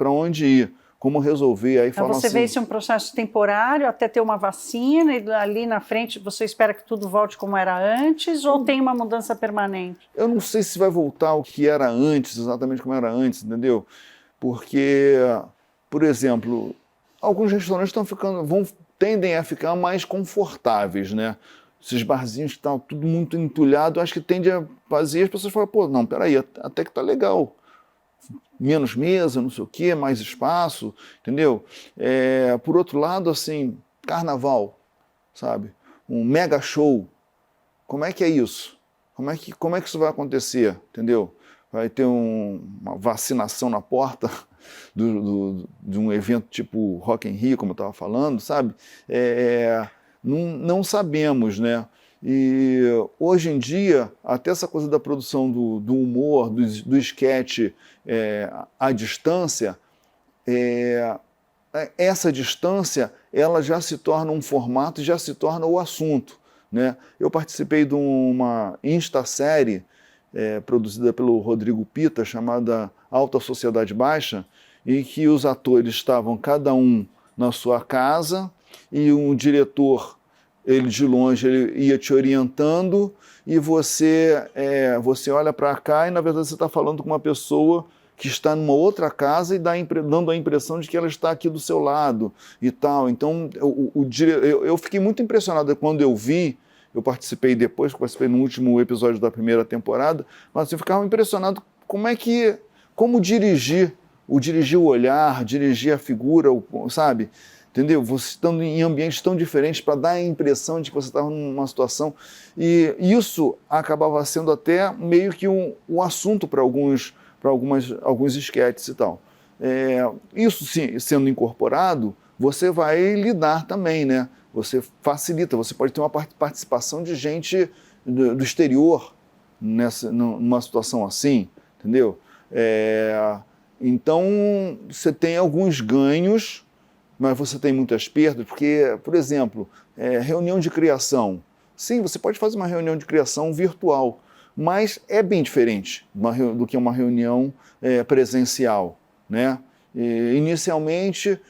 ir, como resolver. Aí Então falam você assim, vê isso um processo temporário até ter uma vacina e ali na frente você espera que tudo volte como era antes ou tem uma mudança permanente? eu não sei se vai voltar ao que era antes, exatamente como era antes, entendeu? Porque, por exemplo, alguns restaurantes tendem a ficar mais confortáveis, né? Esses barzinhos que estão tudo muito entulhado, acho que tende a fazer, as pessoas falam, pô, não, peraí, até que tá legal. Menos mesa, não sei o quê, mais espaço, entendeu? Por outro lado, assim, carnaval, sabe? Um mega show. Como é que é isso? Como é que isso vai acontecer, entendeu? Vai ter uma vacinação na porta de um evento tipo Rock in Rio, como eu estava falando, sabe? Não sabemos, né? E hoje em dia, até essa coisa da produção do humor, do esquete à distância, essa distância ela já se torna um formato e já se torna o assunto, né? Eu participei de uma Insta-série produzida pelo Rodrigo Pita, chamada Alta Sociedade Baixa, em que os atores estavam cada um na sua casa e um diretor, ele de longe, ele ia te orientando e você olha para cá e na verdade você está falando com uma pessoa que está numa outra casa e dando a impressão de que ela está aqui do seu lado e tal. Então eu fiquei muito impressionado quando eu vi. Eu participei no último episódio da primeira temporada, mas eu ficava impressionado como dirigir o olhar, dirigir a figura, sabe? Entendeu? Você estando em ambientes tão diferentes para dar a impressão de que você estava numa situação. E isso acabava sendo até meio que um assunto para alguns esquetes e tal. Isso sim, sendo incorporado, você vai lidar também, né? Você facilita, você pode ter uma participação de gente do exterior numa situação assim, entendeu? Então, você tem alguns ganhos, mas você tem muitas perdas, porque, por exemplo, reunião de criação. Sim, você pode fazer uma reunião de criação virtual, mas é bem diferente do que uma reunião presencial, né? Inicialmente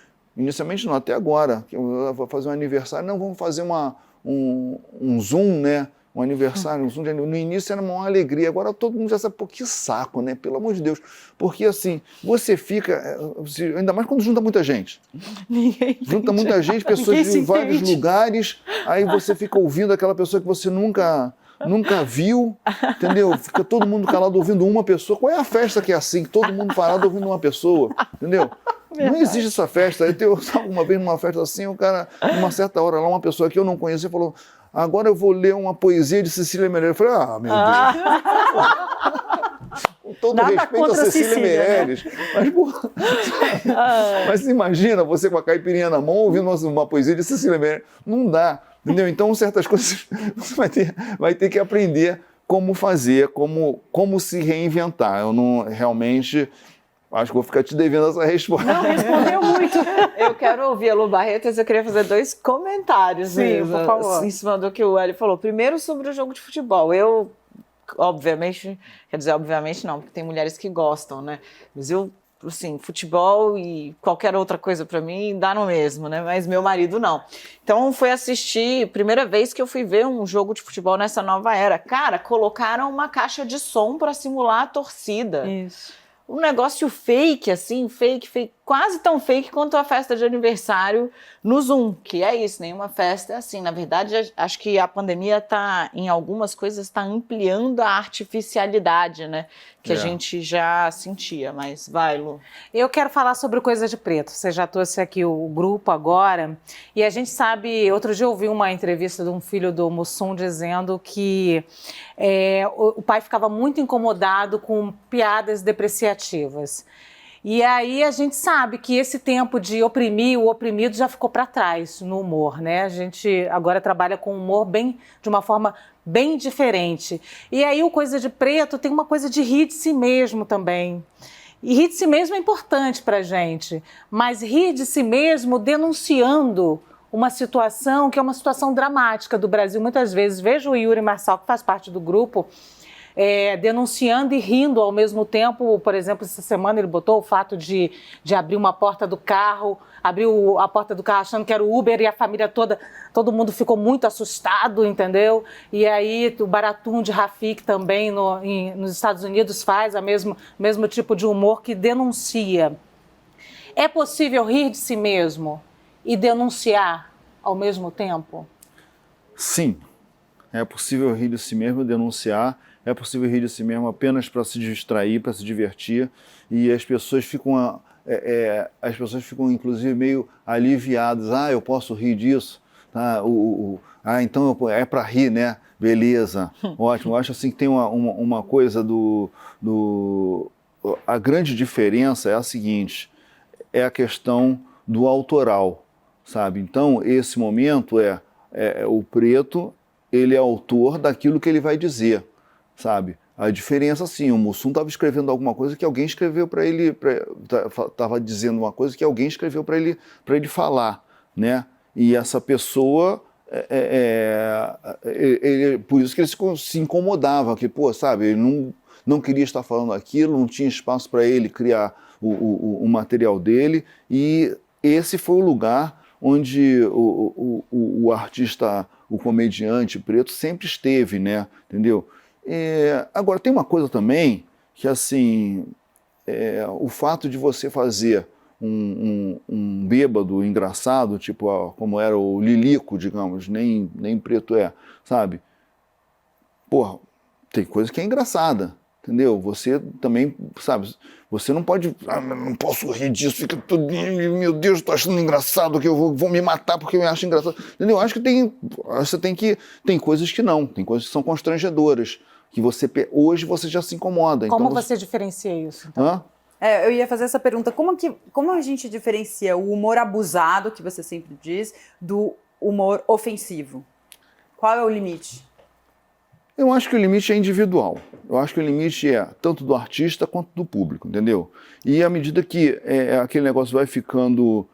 não, até agora, eu vou fazer um aniversário, não, vamos fazer um Zoom, né? Um aniversário, um Zoom. No início era uma alegria, agora todo mundo já sabe, pô, que saco, né? Pelo amor de Deus. Porque assim, você fica, ainda mais quando junta muita gente. Junta muita gente, pessoas de vários lugares, aí você fica ouvindo aquela pessoa que você nunca viu, entendeu? Fica todo mundo calado ouvindo uma pessoa. Qual é a festa que é assim? Todo mundo parado ouvindo uma pessoa, entendeu? Não existe essa festa. Eu estava uma vez numa festa assim, o cara, numa certa hora lá, uma pessoa que eu não conhecia falou, agora eu vou ler uma poesia de Cecília Meirelles. Eu falei, meu Deus. Com todo Nada respeito a Cecília Meirelles. Né? Mas imagina você com a caipirinha na mão ouvindo uma poesia de Cecília Meirelles. Não dá. Entendeu? Então, certas coisas você vai ter que aprender como fazer, como se reinventar. Eu não realmente acho que vou ficar te devendo essa resposta. Não, respondeu muito. Eu quero ouvir a Lu Barretos, eu queria fazer 2 comentários. Sim, mesmo, por favor. Em cima do que o Hélio falou. Primeiro, sobre o jogo de futebol. Obviamente não, porque tem mulheres que gostam, né? Mas eu assim, futebol e qualquer outra coisa para mim dá no mesmo, né? Mas meu marido não. Então foi assistir, primeira vez que eu fui ver um jogo de futebol nessa nova era. Cara, colocaram uma caixa de som para simular a torcida. Isso. Um negócio fake, assim, fake, quase tão fake quanto a festa de aniversário no Zoom, que é isso, nenhuma festa é assim. Na verdade, acho que a pandemia está, em algumas coisas, está ampliando a artificialidade, né? Que a gente já sentia, mas vai, Lu. Eu quero falar sobre Coisa de Preto. Você já trouxe aqui o grupo agora. E a gente sabe, outro dia eu ouvi uma entrevista de um filho do Mussum dizendo que o pai ficava muito incomodado com piadas depreciativas. E aí a gente sabe que esse tempo de oprimir o oprimido já ficou para trás no humor, né? A gente agora trabalha com humor de uma forma bem diferente. E aí o Coisa de Preto tem uma coisa de rir de si mesmo também. E rir de si mesmo é importante para a gente, mas rir de si mesmo denunciando uma situação que é uma situação dramática do Brasil. Muitas vezes vejo o Yuri Marçal, que faz parte do grupo, denunciando e rindo ao mesmo tempo. Por exemplo, essa semana ele botou o fato de abrir uma porta do carro, abriu a porta do carro achando que era o Uber e a família toda, todo mundo ficou muito assustado, entendeu? E aí o Baratum de Rafik também nos Estados Unidos faz o mesmo tipo de humor que denuncia. É possível rir de si mesmo e denunciar ao mesmo tempo? Sim, é possível rir de si mesmo e denunciar. É possível rir de si mesmo apenas para se distrair, para se divertir, e as pessoas ficam inclusive meio aliviadas. Ah, eu posso rir disso? Tá? Então é para rir, né? Beleza, ótimo. Eu acho assim que tem uma coisa a grande diferença é a seguinte, é a questão do autoral, sabe? Então esse momento o Preto, ele é autor daquilo que ele vai dizer. Sabe? A diferença, assim, o Mussum estava escrevendo alguma coisa que alguém escreveu para ele, estava dizendo uma coisa que alguém escreveu para ele falar, né? E essa pessoa, por isso que ele se incomodava, que, pô, sabe, ele não queria estar falando aquilo, não tinha espaço para ele criar o material dele, e esse foi o lugar onde o artista, o comediante preto sempre esteve, né? Entendeu? Agora, tem uma coisa também que, assim, o fato de você fazer um bêbado engraçado, tipo como era o Lilico, digamos, nem preto sabe? Porra, tem coisa que é engraçada, entendeu? Você também, sabe, você não pode, não posso rir disso, fica tudo, meu Deus, estou achando engraçado que eu vou me matar porque eu acho engraçado, entendeu? Eu acho que tem coisas que não, tem coisas que são constrangedoras, que hoje você já se incomoda. Como então você diferencia isso? Então? Hã? Eu ia fazer essa pergunta, como a gente diferencia o humor abusado, que você sempre diz, do humor ofensivo? Qual é o limite? Eu acho que o limite é individual. Eu acho que o limite é tanto do artista quanto do público, entendeu? E à medida que aquele negócio vai ficando...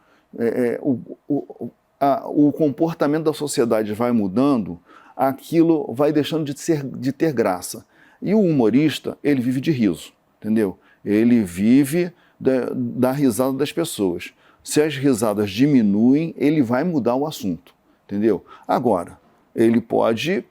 o comportamento da sociedade vai mudando, aquilo vai deixando de ter graça. E o humorista, ele vive de riso, entendeu? Ele vive da risada das pessoas. Se as risadas diminuem, ele vai mudar o assunto, entendeu? Agora, ele pode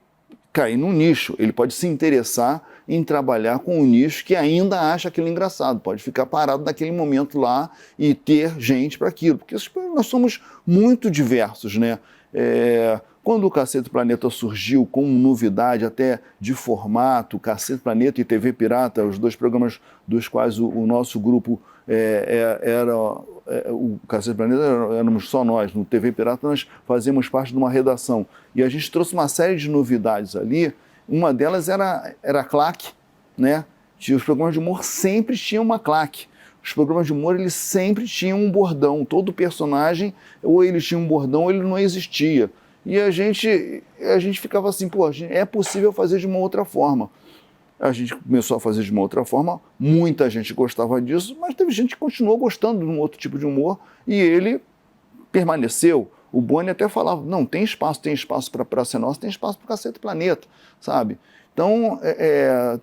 cair num nicho, ele pode se interessar em trabalhar com um nicho que ainda acha aquilo engraçado, pode ficar parado naquele momento lá e ter gente para aquilo, porque nós somos muito diversos, né? Quando o Cacete Planeta surgiu como novidade até de formato, Cacete Planeta e TV Pirata, os dois programas dos quais o nosso grupo o Cacete Planeta éramos só nós, no TV Pirata nós fazíamos parte de uma redação, e a gente trouxe uma série de novidades ali. Uma delas era a claque, né? Os programas de humor sempre tinham uma claque. Os programas de humor, eles sempre tinham um bordão. Todo personagem, ou ele tinha um bordão, ou ele não existia. E a gente ficava assim, pô, é possível fazer de uma outra forma. A gente começou a fazer de uma outra forma, muita gente gostava disso, mas teve gente que continuou gostando de um outro tipo de humor, e ele permaneceu. O Boni até falava, não, tem espaço para Praça Nossa, tem espaço para o Cacete Planeta, sabe? Então,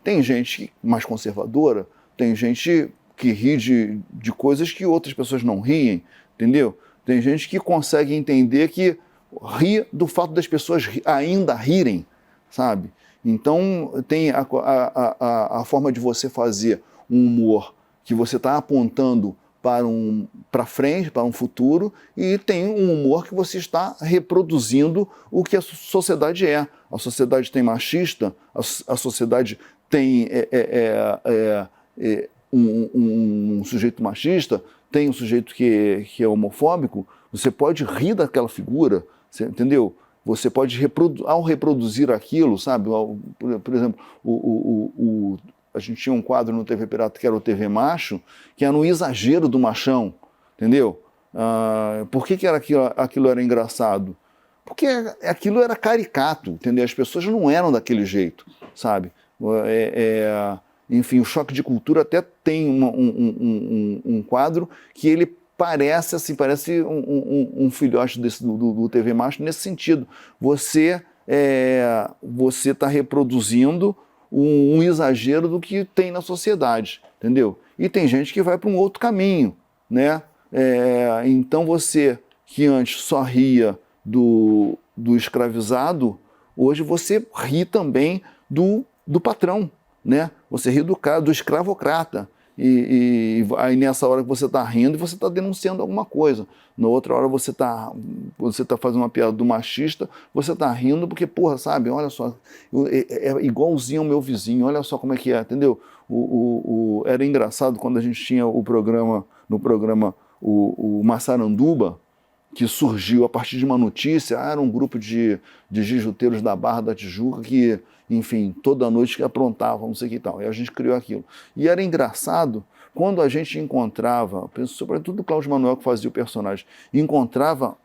tem gente mais conservadora, tem gente que ri de coisas que outras pessoas não riem, entendeu? Tem gente que consegue entender que ri do fato das pessoas ainda rirem, sabe? Então, tem a forma de você fazer um humor que você está apontando para frente, para um futuro, e tem um humor que você está reproduzindo o que a sociedade é. A sociedade tem machista, a sociedade tem um sujeito machista, tem um sujeito que é homofóbico. Você pode rir daquela figura, você, entendeu? Você pode, ao reproduzir aquilo, sabe? Por exemplo, a gente tinha um quadro no TV Pirata que era o TV Macho, que era um exagero do machão, entendeu? Por que aquilo era engraçado? Porque aquilo era caricato, entendeu? As pessoas não eram daquele jeito, sabe? Enfim, o Choque de Cultura até tem um quadro que ele parece um filhote do TV Macho nesse sentido. Você está reproduzindo um exagero do que tem na sociedade, entendeu? E tem gente que vai para um outro caminho, né? Então você, que antes só ria do escravizado, hoje você ri também do patrão, né? Você ri do escravocrata. E aí nessa hora que você está rindo, você está denunciando alguma coisa. Na outra hora você está fazendo uma piada do machista, você está rindo porque, porra, sabe, olha só, é igualzinho ao meu vizinho, olha só como é que é, entendeu? Era engraçado quando a gente tinha no programa o Massaranduba, que surgiu a partir de uma notícia, era um grupo de jijuteiros da Barra da Tijuca que, enfim, toda noite que aprontavam, não sei o que e tal. E a gente criou aquilo. E era engraçado quando a gente encontrava, sobretudo o Cláudio Manuel que fazia o personagem, encontrava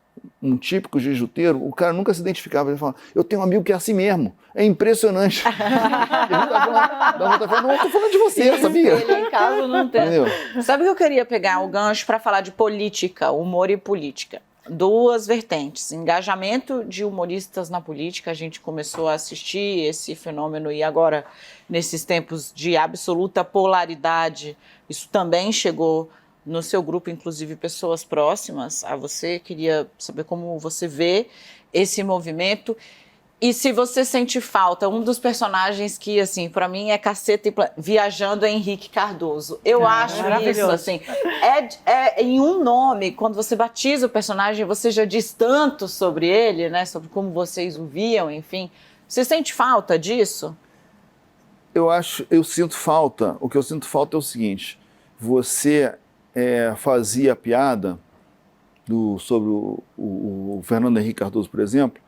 um típico jijuteiro, o cara nunca se identificava, ele falava, eu tenho um amigo que é assim mesmo, é impressionante. Não, estou falando de você, sabia? Ele em casa não tem. Entendeu? Sabe que eu queria pegar o gancho para falar de política, humor e política? Duas vertentes, engajamento de humoristas na política, a gente começou a assistir esse fenômeno e agora, nesses tempos de absoluta polaridade, isso também chegou no seu grupo, inclusive pessoas próximas a você. Queria saber como você vê esse movimento e se você sente falta. Um dos personagens que, assim, para mim é caceta e viajando é Henrique Cardoso. Eu acho isso, assim, em um nome, quando você batiza o personagem, você já diz tanto sobre ele, né, sobre como vocês o viam, enfim. Você sente falta disso? Eu sinto falta. O que eu sinto falta é o seguinte, você fazia piada sobre o Fernando Henrique Cardoso, por exemplo,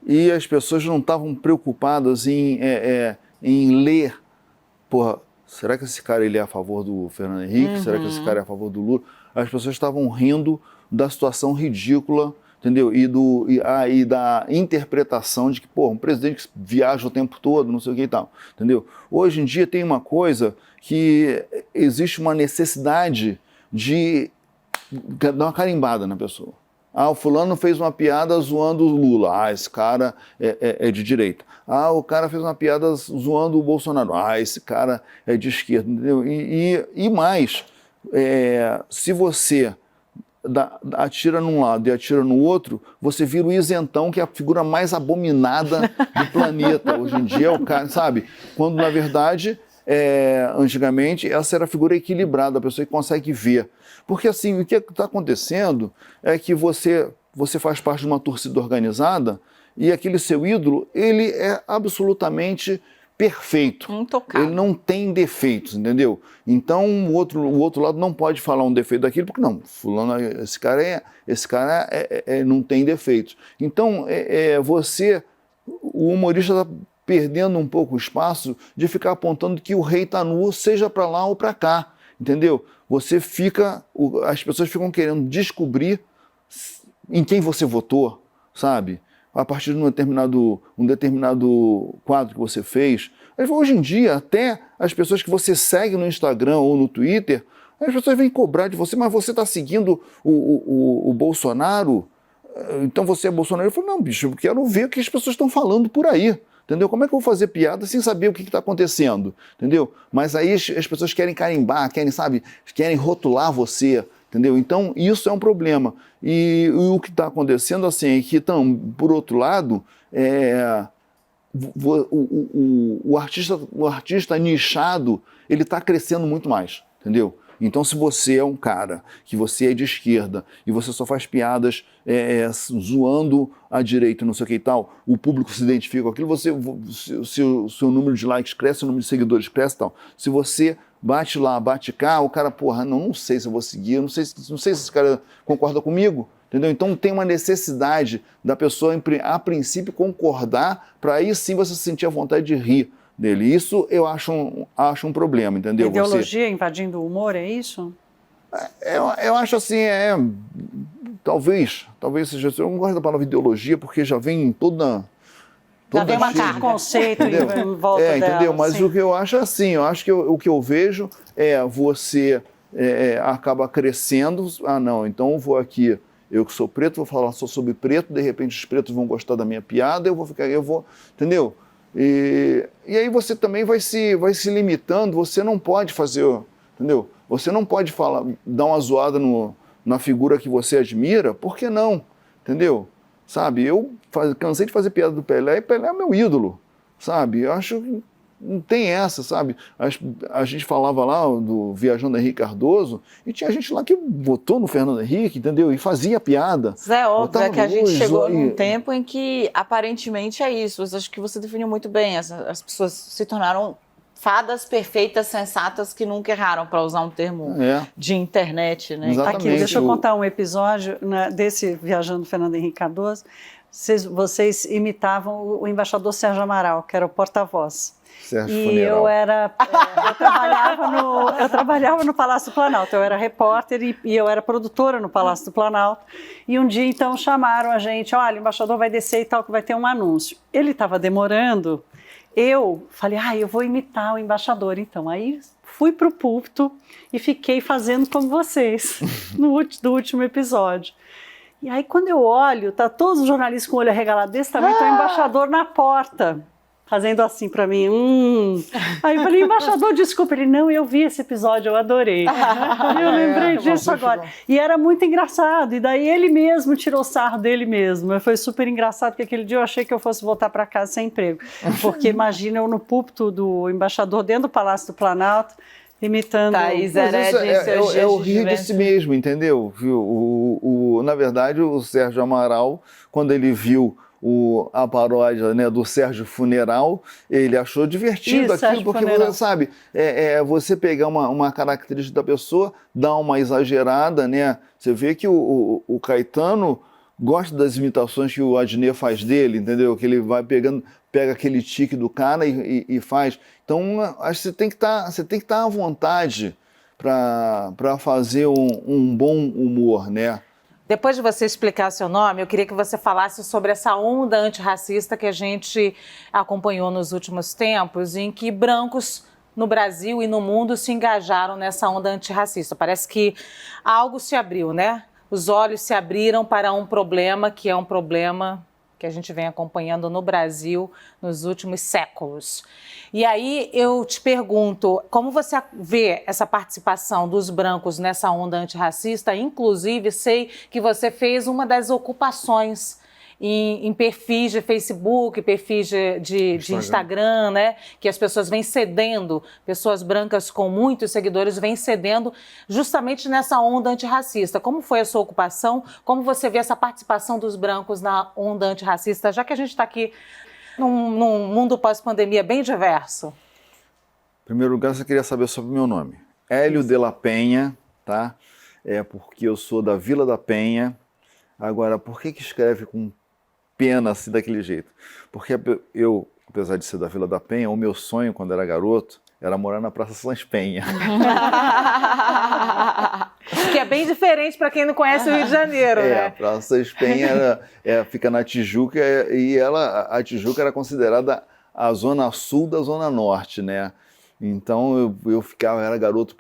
e as pessoas não estavam preocupadas em ler, porra, será que esse cara ele é a favor do Fernando Henrique? Uhum. Será que esse cara é a favor do Lula? As pessoas estavam rindo da situação ridícula, entendeu? E da interpretação de que, pô, um presidente que viaja o tempo todo, não sei o que e tal, entendeu? Hoje em dia tem uma coisa que existe uma necessidade de dar uma carimbada na pessoa. O fulano fez uma piada zoando o Lula. Esse cara é de direita. O cara fez uma piada zoando o Bolsonaro. Esse cara é de esquerda. Entendeu? E mais, se você atira num lado e atira no outro, você vira o isentão, que é a figura mais abominada do planeta. Hoje em dia é o cara, sabe? Quando, na verdade, antigamente, essa era a figura equilibrada, a pessoa que consegue ver. Porque, assim, o que está acontecendo é que você faz parte de uma torcida organizada e aquele seu ídolo, ele é absolutamente perfeito. Intocável. Ele não tem defeitos, entendeu? Então, o outro lado não pode falar um defeito daquilo, porque não, fulano, esse cara não tem defeitos. Então, o humorista está perdendo um pouco o espaço de ficar apontando que o rei está nu, seja para lá ou para cá, entendeu? As pessoas ficam querendo descobrir em quem você votou, sabe? A partir de um determinado quadro que você fez. Hoje em dia, até as pessoas que você segue no Instagram ou no Twitter, as pessoas vêm cobrar de você, mas você está seguindo o Bolsonaro, então você é Bolsonaro. Eu falo, não, bicho, eu quero ver o que as pessoas estão falando por aí, entendeu? Como é que eu vou fazer piada sem saber o que está acontecendo, entendeu? Mas aí as pessoas querem carimbar, querem rotular você, entendeu? Então, isso é um problema. E o que está acontecendo, assim, é que, então, por outro lado, o artista nichado, ele está crescendo muito mais, entendeu? Então, se você é um cara, que você é de esquerda, e você só faz piadas zoando a direita, não sei o que e tal, o público se identifica com aquilo, seu número de likes cresce, o número de seguidores cresce e tal. Se você bate lá, bate cá, o cara, porra, não sei se eu vou seguir, não sei se esse cara concorda comigo, entendeu? Então tem uma necessidade da pessoa, a princípio, concordar, para aí sim você sentir a vontade de rir dele. Isso eu acho um problema, entendeu? Ideologia invadindo o humor, é isso? Eu acho assim, talvez seja, eu não gosto da palavra ideologia, porque já vem toda Já vem uma cheia carga. Conceito em volta dela. entendeu? Mas sim. o que eu acho é assim, eu acho que o que eu vejo é você acaba crescendo, não, então eu vou aqui, eu que sou preto, vou falar só sobre preto, de repente os pretos vão gostar da minha piada, entendeu? E aí você também vai se limitando, você não pode fazer, entendeu? Você não pode dar uma zoada na figura que você admira, por que não? Entendeu? Sabe, eu cansei de fazer piada do Pelé, e Pelé é meu ídolo, sabe? Eu acho que não tem essa, sabe? A gente falava lá do Viajando Henrique Cardoso, e tinha gente lá que votou no Fernando Henrique, entendeu? E fazia piada. É óbvio, é que a gente chegou num e... tempo em que aparentemente é isso. Eu acho que você definiu muito bem. As pessoas se tornaram fadas perfeitas, sensatas, que nunca erraram, para usar um termo de internet, né? Exatamente. Aqui, deixa eu contar um episódio desse Viajando Fernando Henrique Cardoso. Vocês imitavam o embaixador Sérgio Amaral, que era o porta-voz. Sérgio E Funeral. eu trabalhava no Palácio do Planalto, eu era repórter e eu era produtora no Palácio do Planalto. E um dia, então, chamaram a gente, olha, o embaixador vai descer e tal, que vai ter um anúncio. Ele estava demorando, eu falei, eu vou imitar o embaixador, então. Aí fui para o púlpito e fiquei fazendo como vocês, no último episódio. E aí, quando eu olho, tá todos os jornalistas com o olho arregalado desse tamanho, tá o embaixador na porta, fazendo assim para mim. Aí eu falei, embaixador, desculpa. Ele, não, eu vi esse episódio, eu adorei. Eu lembrei disso agora. E era muito engraçado. E daí ele mesmo tirou sarro dele mesmo. Foi super engraçado, porque aquele dia eu achei que eu fosse voltar para casa sem emprego. Porque imagina eu no púlpito do embaixador, dentro do Palácio do Planalto, imitando... Thaís Hered em seus dias o de rir de si mesmo, entendeu? Na verdade, o Sérgio Amaral, quando ele viu a paródia, né, do Sérgio Funeral, ele achou divertido aquilo, porque você sabe, você pegar uma característica da pessoa, dar uma exagerada, né? Você vê que o Caetano gosta das imitações que o Adnet faz dele, entendeu? Que ele vai pega aquele tique do cara e faz. Então, acho que você tem que estar à vontade para fazer um bom humor, né? Depois de você explicar seu nome, eu queria que você falasse sobre essa onda antirracista que a gente acompanhou nos últimos tempos, em que brancos no Brasil e no mundo se engajaram nessa onda antirracista. Parece que algo se abriu, né? Os olhos se abriram para um problema que é um problema que a gente vem acompanhando no Brasil nos últimos séculos. E aí eu te pergunto, como você vê essa participação dos brancos nessa onda antirracista? Inclusive, sei que você fez uma das ocupações em perfis de Facebook, perfis de Instagram, né? Que as pessoas vêm cedendo, pessoas brancas com muitos seguidores vêm cedendo justamente nessa onda antirracista. Como foi a sua ocupação? Como você vê essa participação dos brancos na onda antirracista, já que a gente está aqui num mundo pós-pandemia bem diverso? Em primeiro lugar, você queria saber sobre o meu nome. Hélio de la Penha, tá? Porque eu sou da Vila da Penha. Agora, por que escreve com pena assim daquele jeito? Porque eu, apesar de ser da Vila da Penha, o meu sonho quando era garoto era morar na Praça Sans Penha. Que é bem diferente para quem não conhece o Rio de Janeiro, né? A Praça Sans Penha fica na Tijuca e a Tijuca era considerada a zona sul da zona norte, né? Então eu era garoto,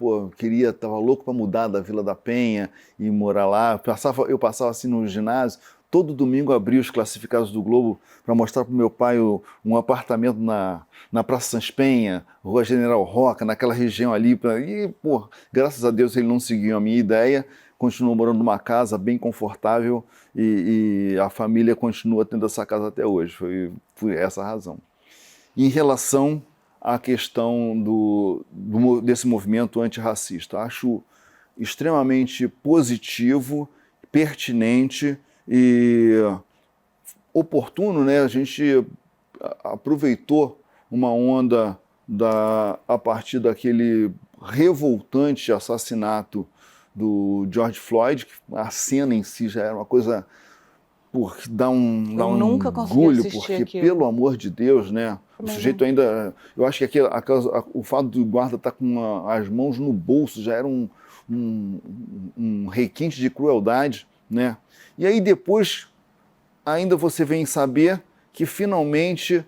tava louco para mudar da Vila da Penha e morar lá. Eu passava assim no ginásio, todo domingo abria os classificados do Globo para mostrar para o meu pai um apartamento na Praça Sans Penha, Rua General Roca, naquela região ali. E, pô, graças a Deus ele não seguiu a minha ideia, continuou morando numa casa bem confortável e a família continua tendo essa casa até hoje. Foi essa a razão. Em relação à questão desse movimento antirracista, acho extremamente positivo, pertinente e oportuno, né? A gente aproveitou uma onda a partir daquele revoltante assassinato do George Floyd, que a cena em si já era uma coisa dá um nunca consegui orgulho, assistir porque aquilo. Pelo amor de Deus, né? O sujeito ainda, eu acho que o fato do guarda estar com as mãos no bolso já era um requinte de crueldade, né? E aí depois ainda você vem saber que finalmente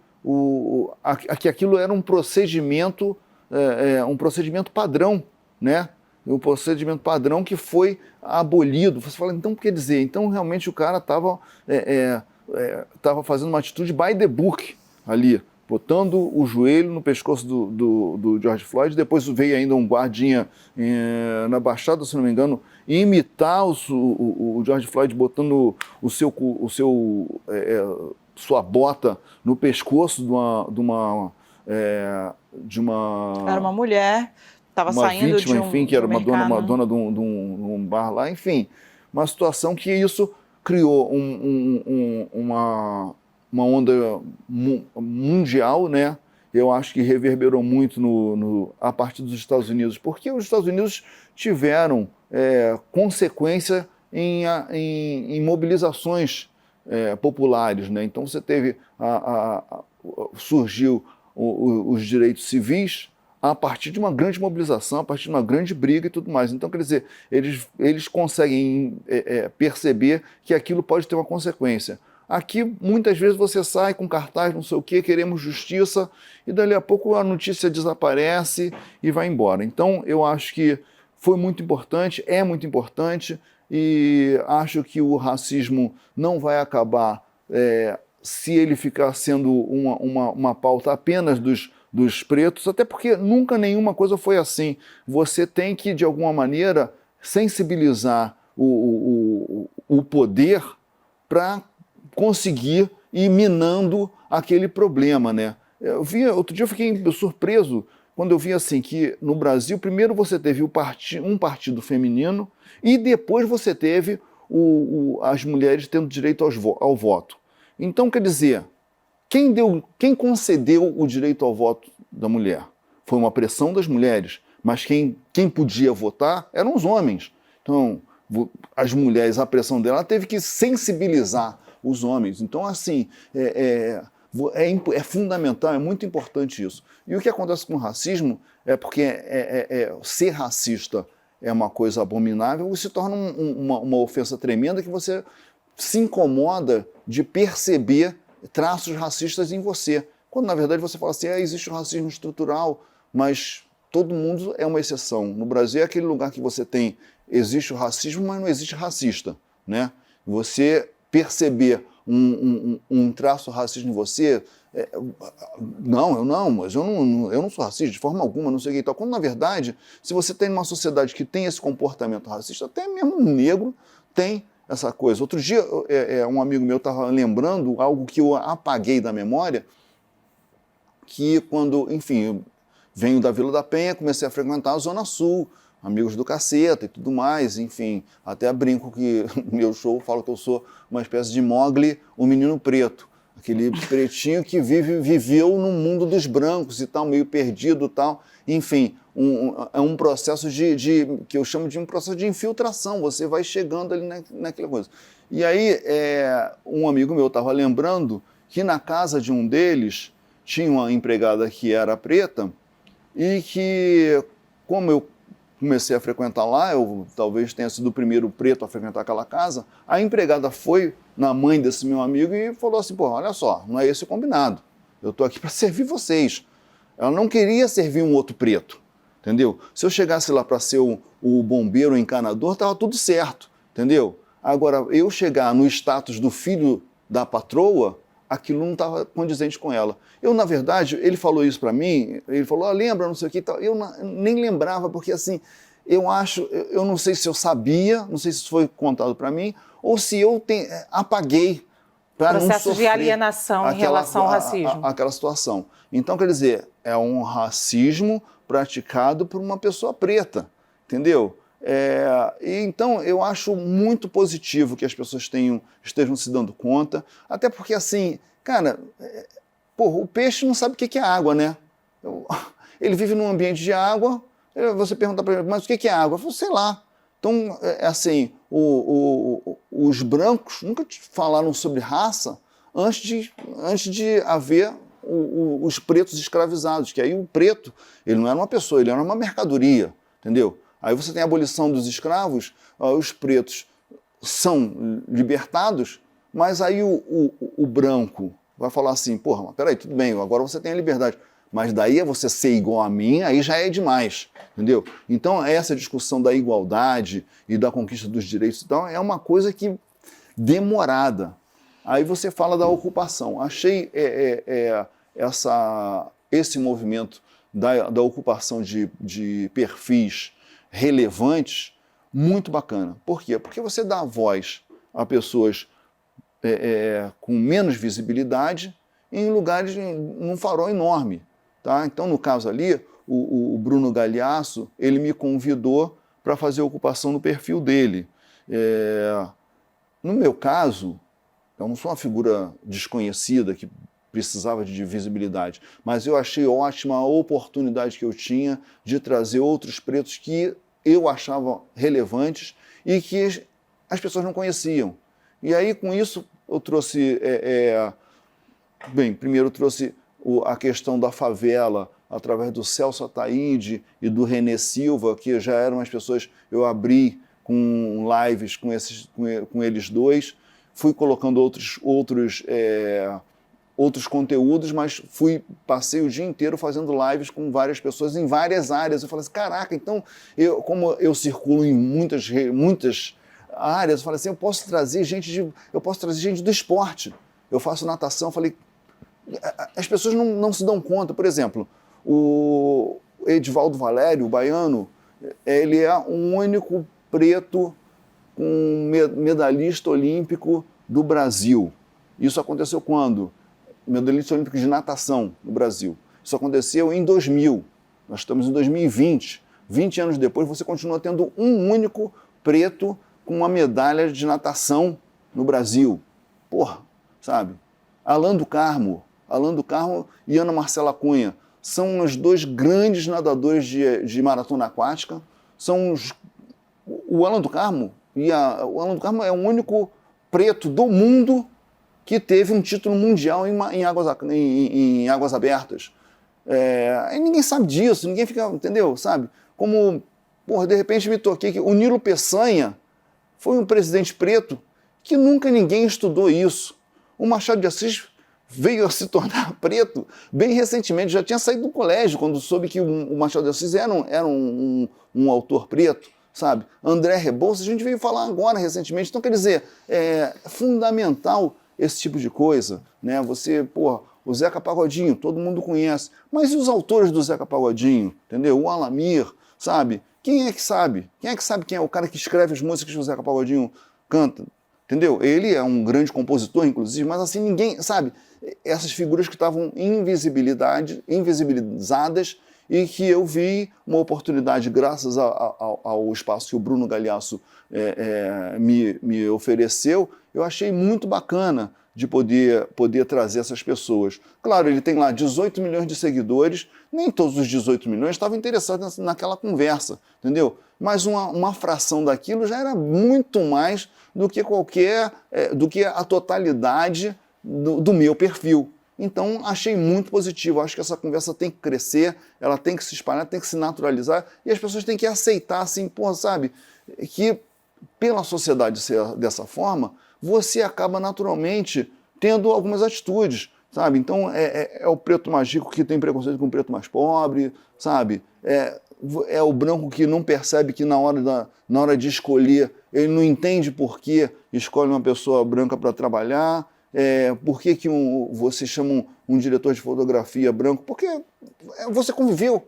que aquilo era um procedimento padrão, né? Um procedimento padrão que foi abolido. Você fala, então quer dizer, então realmente o cara estava fazendo uma atitude by the book ali, botando o joelho no pescoço do George Floyd. Depois veio ainda um guardinha na Baixada, se não me engano, imitar o George Floyd botando sua bota no pescoço de uma Era uma mulher, estava saindo vítima, de um enfim, que era uma mercado. dona de um bar lá, enfim, uma situação que isso criou uma onda mundial, né? Eu acho que reverberou muito a partir dos Estados Unidos, porque os Estados Unidos tiveram consequência em mobilizações populares, né? Então você teve surgiu os direitos civis a partir de uma grande mobilização, a partir de uma grande briga e tudo mais. Então, quer dizer, eles conseguem perceber que aquilo pode ter uma consequência. Aqui, muitas vezes, você sai com cartaz, não sei o quê, queremos justiça, e dali a pouco a notícia desaparece e vai embora. Então, eu acho que foi muito importante, é muito importante, e acho que o racismo não vai acabar se ele ficar sendo uma pauta apenas dos pretos, até porque nunca nenhuma coisa foi assim. Você tem que, de alguma maneira, sensibilizar o poder para conseguir ir minando aquele problema, né? Outro dia eu fiquei surpreso quando eu vi assim que no Brasil, primeiro você teve um partido feminino e depois você teve as mulheres tendo direito ao voto. Então, quer dizer, quem concedeu o direito ao voto da mulher? Foi uma pressão das mulheres, mas quem podia votar eram os homens. Então, as mulheres, a pressão dela teve que sensibilizar os homens. Então, assim, é fundamental, é muito importante isso. E o que acontece com o racismo é porque ser racista é uma coisa abominável e se torna uma ofensa tremenda que você se incomoda de perceber traços racistas em você. Quando, na verdade, você fala assim, existe o racismo estrutural, mas todo mundo é uma exceção. No Brasil é aquele lugar que você existe o racismo, mas não existe racista, né? Você perceber um traço racista em você, mas eu não sou racista de forma alguma, não sei o que e tal. Quando, na verdade, se você tem uma sociedade que tem esse comportamento racista, até mesmo um negro tem essa coisa. Outro dia, um amigo meu estava lembrando algo que eu apaguei da memória, que quando, enfim, eu venho da Vila da Penha, comecei a frequentar a Zona Sul, amigos do Caceta e tudo mais, enfim, até brinco que no meu show falo que eu sou uma espécie de Mowgli, o menino preto, aquele pretinho que viveu no mundo dos brancos e tal, meio perdido e tal, enfim, é um processo que eu chamo de um processo de infiltração, você vai chegando ali naquela coisa. E aí, um amigo meu estava lembrando que na casa de um deles tinha uma empregada que era preta e que, como eu comecei a frequentar lá, eu talvez tenha sido o primeiro preto a frequentar aquela casa, a empregada foi na mãe desse meu amigo e falou assim, pô, olha só, não é esse o combinado, eu estou aqui para servir vocês. Ela não queria servir um outro preto, entendeu? Se eu chegasse lá para ser o bombeiro, o encanador, estava tudo certo, entendeu? Agora, eu chegar no status do filho da patroa, aquilo não estava condizente com ela. Eu, na verdade, ele falou isso para mim, ele falou, lembra, não sei o que e tal. Eu nem lembrava, porque assim, eu não sei se eu sabia, não sei se isso foi contado para mim, ou se eu apaguei para não processo sofrer de alienação em relação ao racismo. Aquela situação. Então, quer dizer, é um racismo praticado por uma pessoa preta, entendeu? Então, eu acho muito positivo que as pessoas estejam se dando conta, até porque, assim, cara, o peixe não sabe o que é água, né? Ele vive num ambiente de água, você pergunta para ele, mas o que é água? Eu falo, sei lá. Então, assim, os brancos nunca falaram sobre raça antes de haver os pretos escravizados, que aí o preto, ele não era uma pessoa, ele era uma mercadoria, entendeu? Aí você tem a abolição dos escravos, os pretos são libertados, mas aí o branco vai falar assim, porra, mas peraí, tudo bem, agora você tem a liberdade. Mas daí é você ser igual a mim, aí já é demais, entendeu? Então essa discussão da igualdade e da conquista dos direitos, então, é uma coisa que demorada. Aí você fala da ocupação. Achei esse movimento da ocupação de perfis relevantes muito bacana. Por quê? Porque você dá voz a pessoas com menos visibilidade em lugares, num farol enorme. Tá? Então, no caso ali, o Bruno Galhaço, ele me convidou para fazer a ocupação no perfil dele. No meu caso, eu não sou uma figura desconhecida que precisava de visibilidade, mas eu achei ótima a oportunidade que eu tinha de trazer outros pretos que eu achava relevantes e que as pessoas não conheciam. E aí, com isso, eu trouxe... primeiro eu trouxe a questão da favela através do Celso Ataíde e do René Silva, que já eram as pessoas, eu abri com lives com eles dois, fui colocando outros conteúdos, mas passei o dia inteiro fazendo lives com várias pessoas em várias áreas. Eu falei assim, caraca, então, como eu circulo em muitas áreas, eu falei assim, eu posso trazer gente do esporte. Eu faço natação, eu falei, as pessoas não se dão conta. Por exemplo, o Edivaldo Valério, o baiano, ele é o único preto medalhista olímpico do Brasil. Isso aconteceu quando? Medalhista olímpico de natação no Brasil. Isso aconteceu em 2000. Nós estamos em 2020. 20 anos depois, você continua tendo um único preto com uma medalha de natação no Brasil. Porra, sabe? Alain do Carmo e Ana Marcela Cunha são os dois grandes nadadores de maratona aquática. O Alain do Carmo é o único preto do mundo que teve um título mundial em águas abertas. E ninguém sabe disso, ninguém fica, entendeu? Sabe? Como, de repente me toquei que o Nilo Peçanha foi um presidente preto que nunca ninguém estudou isso. O Machado de Assis veio a se tornar preto bem recentemente, já tinha saído do colégio quando soube que o Machado de Assis era um autor preto, sabe? André Rebouças, a gente veio falar agora recentemente. Então, quer dizer, é fundamental esse tipo de coisa, né? O Zeca Pagodinho, todo mundo conhece, mas e os autores do Zeca Pagodinho, entendeu? O Alamir, sabe? Quem é que sabe? Quem é o cara que escreve as músicas que o Zeca Pagodinho canta? Entendeu? Ele é um grande compositor, inclusive, mas assim, ninguém, sabe? Essas figuras que estavam invisibilizadas e que eu vi uma oportunidade, graças ao espaço que o Bruno Galhaço me ofereceu, eu achei muito bacana de poder trazer essas pessoas. Claro, ele tem lá 18 milhões de seguidores, nem todos os 18 milhões estavam interessados naquela conversa, entendeu? Mas uma fração daquilo já era muito mais do que do que a totalidade do meu perfil. Então, achei muito positivo. Acho que essa conversa tem que crescer, ela tem que se espalhar, tem que se naturalizar, e as pessoas têm que aceitar, assim, sabe, que pela sociedade ser dessa forma, você acaba naturalmente tendo algumas atitudes, sabe? Então, é o preto mais rico que tem preconceito com o preto mais pobre, sabe? é o branco que não percebe que na hora de escolher, ele não entende por que escolhe uma pessoa branca para trabalhar, por que você chama um diretor de fotografia branco, porque você conviveu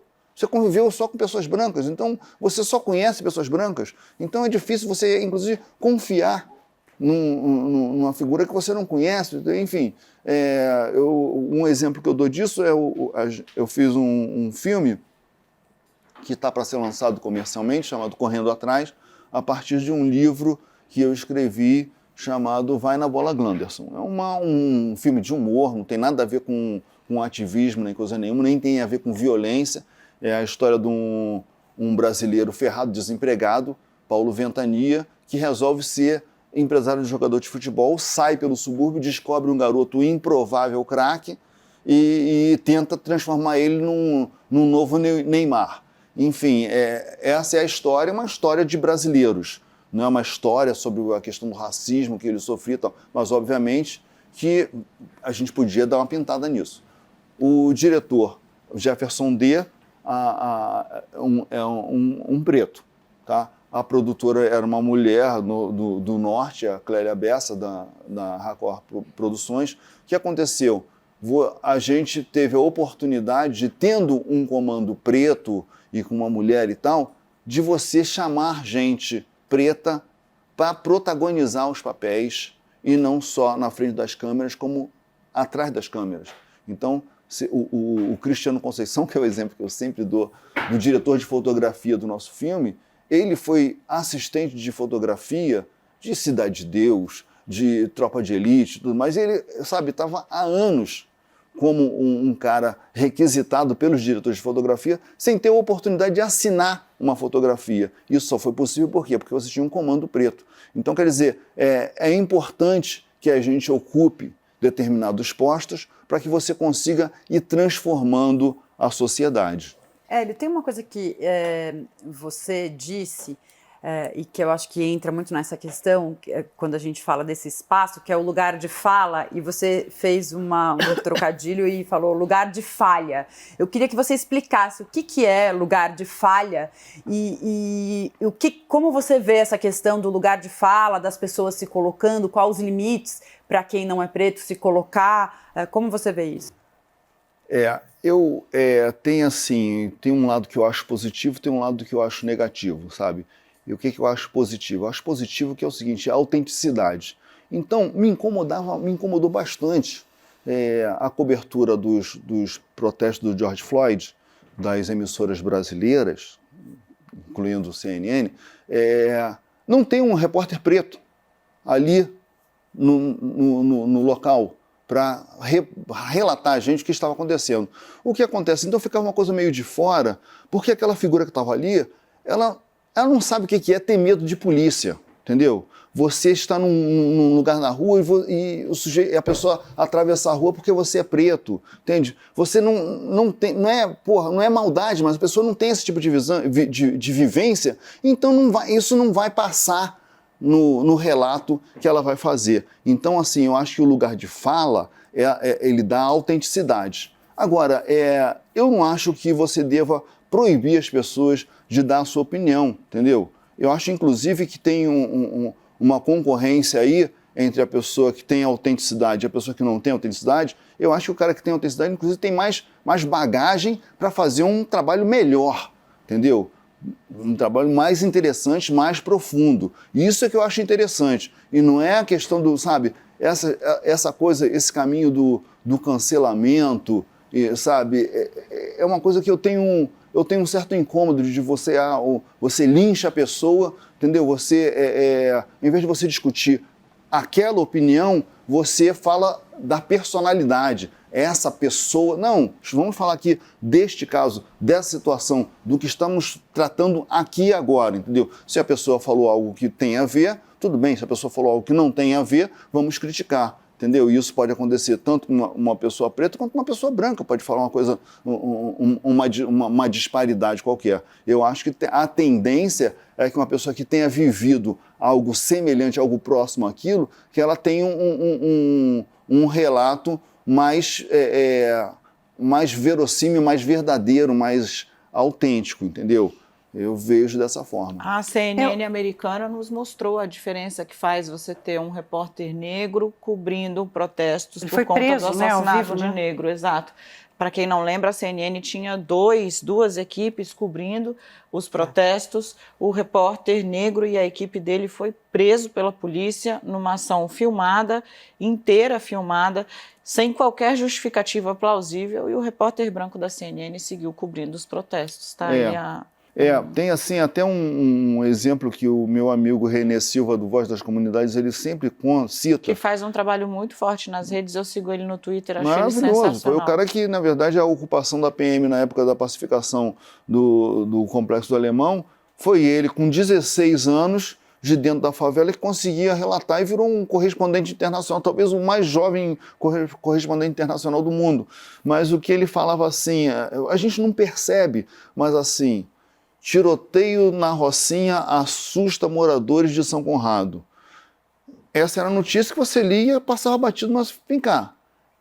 só com pessoas brancas, então você só conhece pessoas brancas, então é difícil você, inclusive, confiar numa figura que você não conhece. Enfim, um exemplo que eu dou disso eu fiz um filme que está para ser lançado comercialmente, chamado Correndo Atrás, a partir de um livro que eu escrevi chamado Vai na Bola Glanderson. É um filme de humor, não tem nada a ver com ativismo, nem coisa nenhuma, nem tem a ver com violência. É a história de um brasileiro ferrado, desempregado, Paulo Ventania, que resolve ser empresário de jogador de futebol, sai pelo subúrbio, descobre um garoto improvável craque e tenta transformar ele num novo Neymar. Enfim, essa é a história, uma história de brasileiros. Não é uma história sobre a questão do racismo que ele sofria, mas obviamente que a gente podia dar uma pintada nisso. O diretor, Jefferson D., um preto, tá? A produtora era uma mulher do norte, a Clélia Bessa, da Record Produções. O que aconteceu? A gente teve a oportunidade de, tendo um comando preto e com uma mulher e tal, de você chamar gente preta para protagonizar os papéis e não só na frente das câmeras, como atrás das câmeras. Então, o Cristiano Conceição, que é o exemplo que eu sempre dou, do diretor de fotografia do nosso filme, ele foi assistente de fotografia de Cidade de Deus, de Tropa de Elite, tudo mais. Ele, estava há anos como um cara requisitado pelos diretores de fotografia, sem ter a oportunidade de assinar uma fotografia. Isso só foi possível por quê? Porque você tinha um comando preto. Então, quer dizer, é importante que a gente ocupe determinados postos para que você consiga ir transformando a sociedade. Hélio, tem uma coisa que você disse e que eu acho que entra muito nessa questão, quando a gente fala desse espaço, que é o lugar de fala, e você fez um trocadilho e falou lugar de falha. Eu queria que você explicasse o que é lugar de falha e como você vê essa questão do lugar de fala, das pessoas se colocando, quais os limites para quem não é preto se colocar, como você vê isso? Tem um lado que eu acho positivo, tem um lado que eu acho negativo, sabe? E o que eu acho positivo? Eu acho positivo que é o seguinte, a autenticidade. Então, me incomodou bastante a cobertura dos protestos do George Floyd, das emissoras brasileiras, incluindo o CNN, não tem um repórter preto ali no local para relatar a gente o que estava acontecendo. O que acontece? Então ficava uma coisa meio de fora, porque aquela figura que estava ali, ela não sabe o que é ter medo de polícia, entendeu? Você está num lugar na rua e a pessoa atravessa a rua porque você é preto, entende? Você não é maldade, mas a pessoa não tem esse tipo de vivência, então isso não vai passar no relato que ela vai fazer. Então, assim, eu acho que o lugar de fala, ele dá autenticidade. Agora, eu não acho que você deva proibir as pessoas de dar a sua opinião, entendeu? Eu acho, inclusive, que tem uma concorrência aí entre a pessoa que tem autenticidade e a pessoa que não tem autenticidade. Eu acho que o cara que tem autenticidade, inclusive, tem mais bagagem para fazer um trabalho melhor, entendeu? Um trabalho mais interessante, mais profundo. Isso é que eu acho interessante. E não é a questão do, sabe, essa coisa, esse caminho do cancelamento, sabe? É uma coisa que eu tenho um certo incômodo de você lincha a pessoa, entendeu? Em vez de você discutir aquela opinião, você fala da personalidade. Essa pessoa... Não, vamos falar aqui deste caso, dessa situação, do que estamos tratando aqui e agora, entendeu? Se a pessoa falou algo que tem a ver, tudo bem. Se a pessoa falou algo que não tem a ver, vamos criticar, entendeu? E isso pode acontecer tanto com uma pessoa preta quanto com uma pessoa branca. Pode falar uma coisa, uma disparidade qualquer. Eu acho que a tendência é que uma pessoa que tenha vivido algo semelhante, algo próximo àquilo, que ela tenha um relato mais verossímil, mais verdadeiro, mais autêntico, entendeu? Eu vejo dessa forma. A CNN americana nos mostrou a diferença que faz você ter um repórter negro cobrindo protestos por conta do assassinato de negro, exato. Para quem não lembra, a CNN tinha duas equipes cobrindo os protestos. O repórter negro e a equipe dele foi preso pela polícia numa ação filmada, inteira filmada, sem qualquer justificativa plausível, e o repórter branco da CNN seguiu cobrindo os protestos. Tá? Tem assim até um exemplo que o meu amigo Renê Silva, do Voz das Comunidades, ele sempre cita. Que faz um trabalho muito forte nas redes, eu sigo ele no Twitter, achei ele maravilhoso. sensacional. Foi o cara que, na verdade, a ocupação da PM na época da pacificação do Complexo do Alemão, foi ele, com 16 anos, de dentro da favela, que conseguia relatar e virou um correspondente internacional, talvez o mais jovem correspondente internacional do mundo. Mas o que ele falava assim, a gente não percebe, mas assim... Tiroteio na Rocinha assusta moradores de São Conrado. Essa era a notícia que você lia, passava batido, mas vem cá.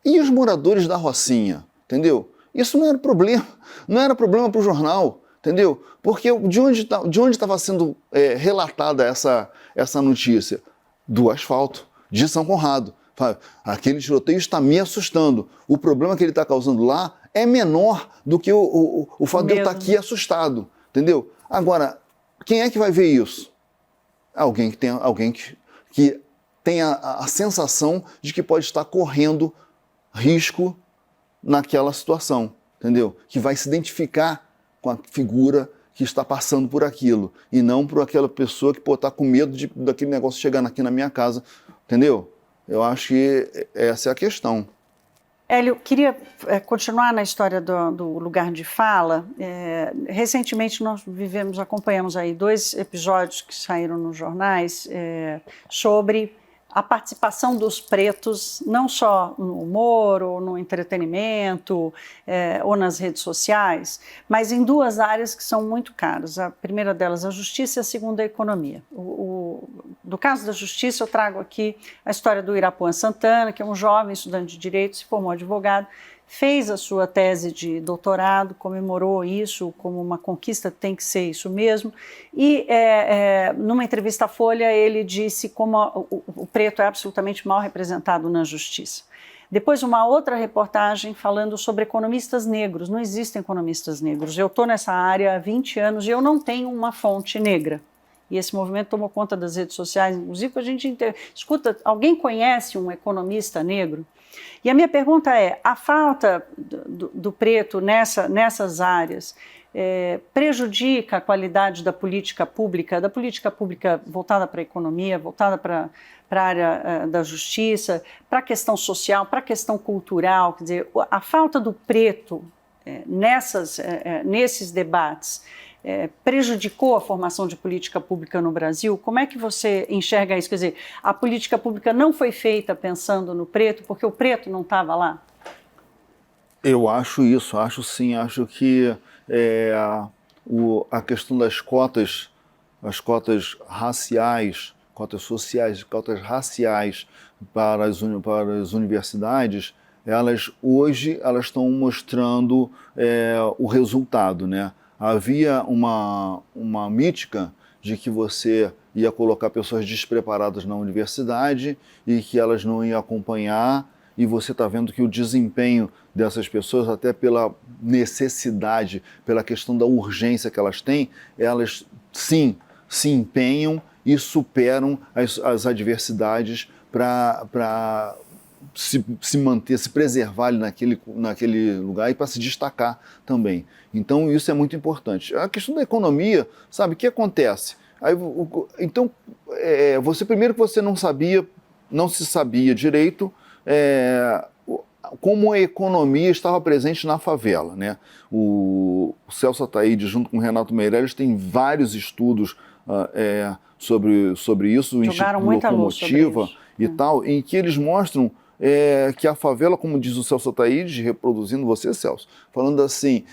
E os moradores da Rocinha, entendeu? Isso não era problema, não era problema para o jornal, entendeu? Porque de onde estava sendo relatada essa notícia? Do asfalto, de São Conrado. Aquele tiroteio está me assustando. O problema que ele está causando lá é menor do que o fato de eu estar aqui assustado. Entendeu? Agora, quem é que vai ver isso? Alguém que tenha a sensação de que pode estar correndo risco naquela situação, entendeu? Que vai se identificar com a figura que está passando por aquilo, e não por aquela pessoa que está com medo daquele negócio chegando aqui na minha casa, entendeu? Eu acho que essa é a questão. Hélio, queria continuar na história do lugar de fala. Recentemente nós acompanhamos aí 2 episódios que saíram nos jornais sobre a participação dos pretos, não só no humor ou no entretenimento ou nas redes sociais, mas em 2 áreas que são muito caras. A primeira delas, a justiça, e a segunda, a economia. Do caso da justiça, eu trago aqui a história do Irapuan Santana, que é um jovem estudante de direito, se formou advogado, fez a sua tese de doutorado, comemorou isso como uma conquista, tem que ser isso mesmo, e numa entrevista à Folha ele disse como o preto é absolutamente mal representado na justiça. Depois uma outra reportagem falando sobre economistas negros. Não existem economistas negros. Eu estou nessa área há 20 anos e eu não tenho uma fonte negra. E esse movimento tomou conta das redes sociais, inclusive a gente escuta, alguém conhece um economista negro? E a minha pergunta é, a falta do preto nessas áreas prejudica a qualidade da política pública voltada para a economia, voltada para a área da justiça, para a questão social, para a questão cultural? Quer dizer, a falta do preto nesses debates prejudicou a formação de política pública no Brasil? Como é que você enxerga isso? Quer dizer, a política pública não foi feita pensando no preto porque o preto não estava lá? Eu acho isso, acho sim, acho que a questão das cotas, as cotas raciais, cotas sociais, cotas raciais para as universidades, hoje elas estão mostrando o resultado, né? Havia uma mítica de que você ia colocar pessoas despreparadas na universidade e que elas não iam acompanhar, e você está vendo que o desempenho dessas pessoas, até pela necessidade, pela questão da urgência que elas têm, elas sim se empenham e superam as adversidades para se manter, se preservar ali naquele lugar e para se destacar também. Então isso é muito importante. A questão da economia, sabe, o que acontece? Então, você primeiro que você não se sabia direito como a economia estava presente na favela, né? O Celso Ataíde, junto com o Renato Meirelles, tem vários estudos sobre isso, o Instituto Locomotiva e tal, em que eles mostram que a favela, como diz o Celso Ataíde, reproduzindo você, Celso, falando assim,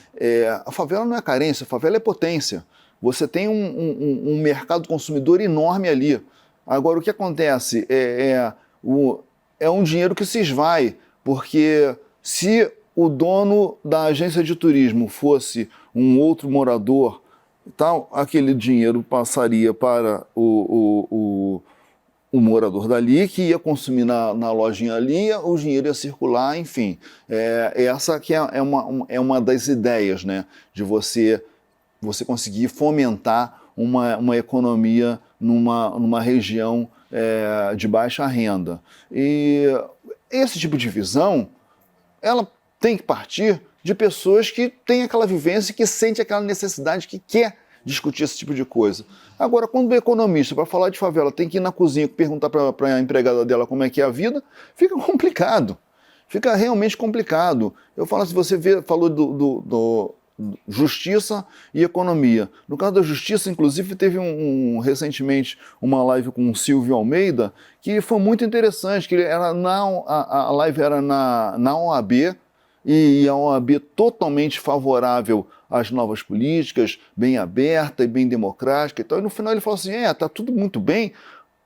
a favela não é carência, a favela é potência. Você tem um mercado consumidor enorme ali. Agora, o que acontece? É um dinheiro que se esvai, porque se o dono da agência de turismo fosse um outro morador, tal, aquele dinheiro passaria para o morador dali, que ia consumir na lojinha ali, o dinheiro ia circular, enfim. Essa que é uma das ideias, né, de você conseguir fomentar uma economia numa região de baixa renda. E esse tipo de visão, ela tem que partir de pessoas que têm aquela vivência, que sentem aquela necessidade, que quer discutir esse tipo de coisa. Agora, quando o economista, para falar de favela, tem que ir na cozinha e perguntar para a empregada dela como é que é a vida, fica complicado. Fica realmente complicado. Eu falo assim, você falou do justiça e economia. No caso da justiça, inclusive, teve recentemente uma live com o Silvio Almeida, que foi muito interessante, que a live era na OAB, e a OAB totalmente favorável às novas políticas, bem aberta e bem democrática e tal. E no final ele falou assim, tá tudo muito bem,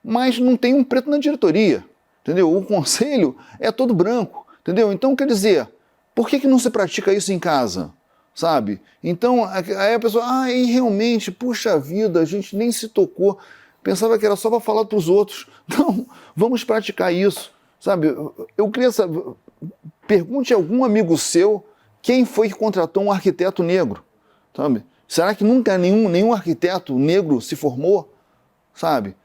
mas não tem um preto na diretoria, entendeu? O conselho é todo branco, entendeu? Então, quer dizer, por que não se pratica isso em casa? Sabe? Então, aí a pessoa, e realmente, puxa vida, a gente nem se tocou, pensava que era só para falar para os outros. Não, vamos praticar isso, sabe? Eu queria saber, pergunte a algum amigo seu quem foi que contratou um arquiteto negro, sabe? Será que nunca nenhum arquiteto negro se formou, sabe?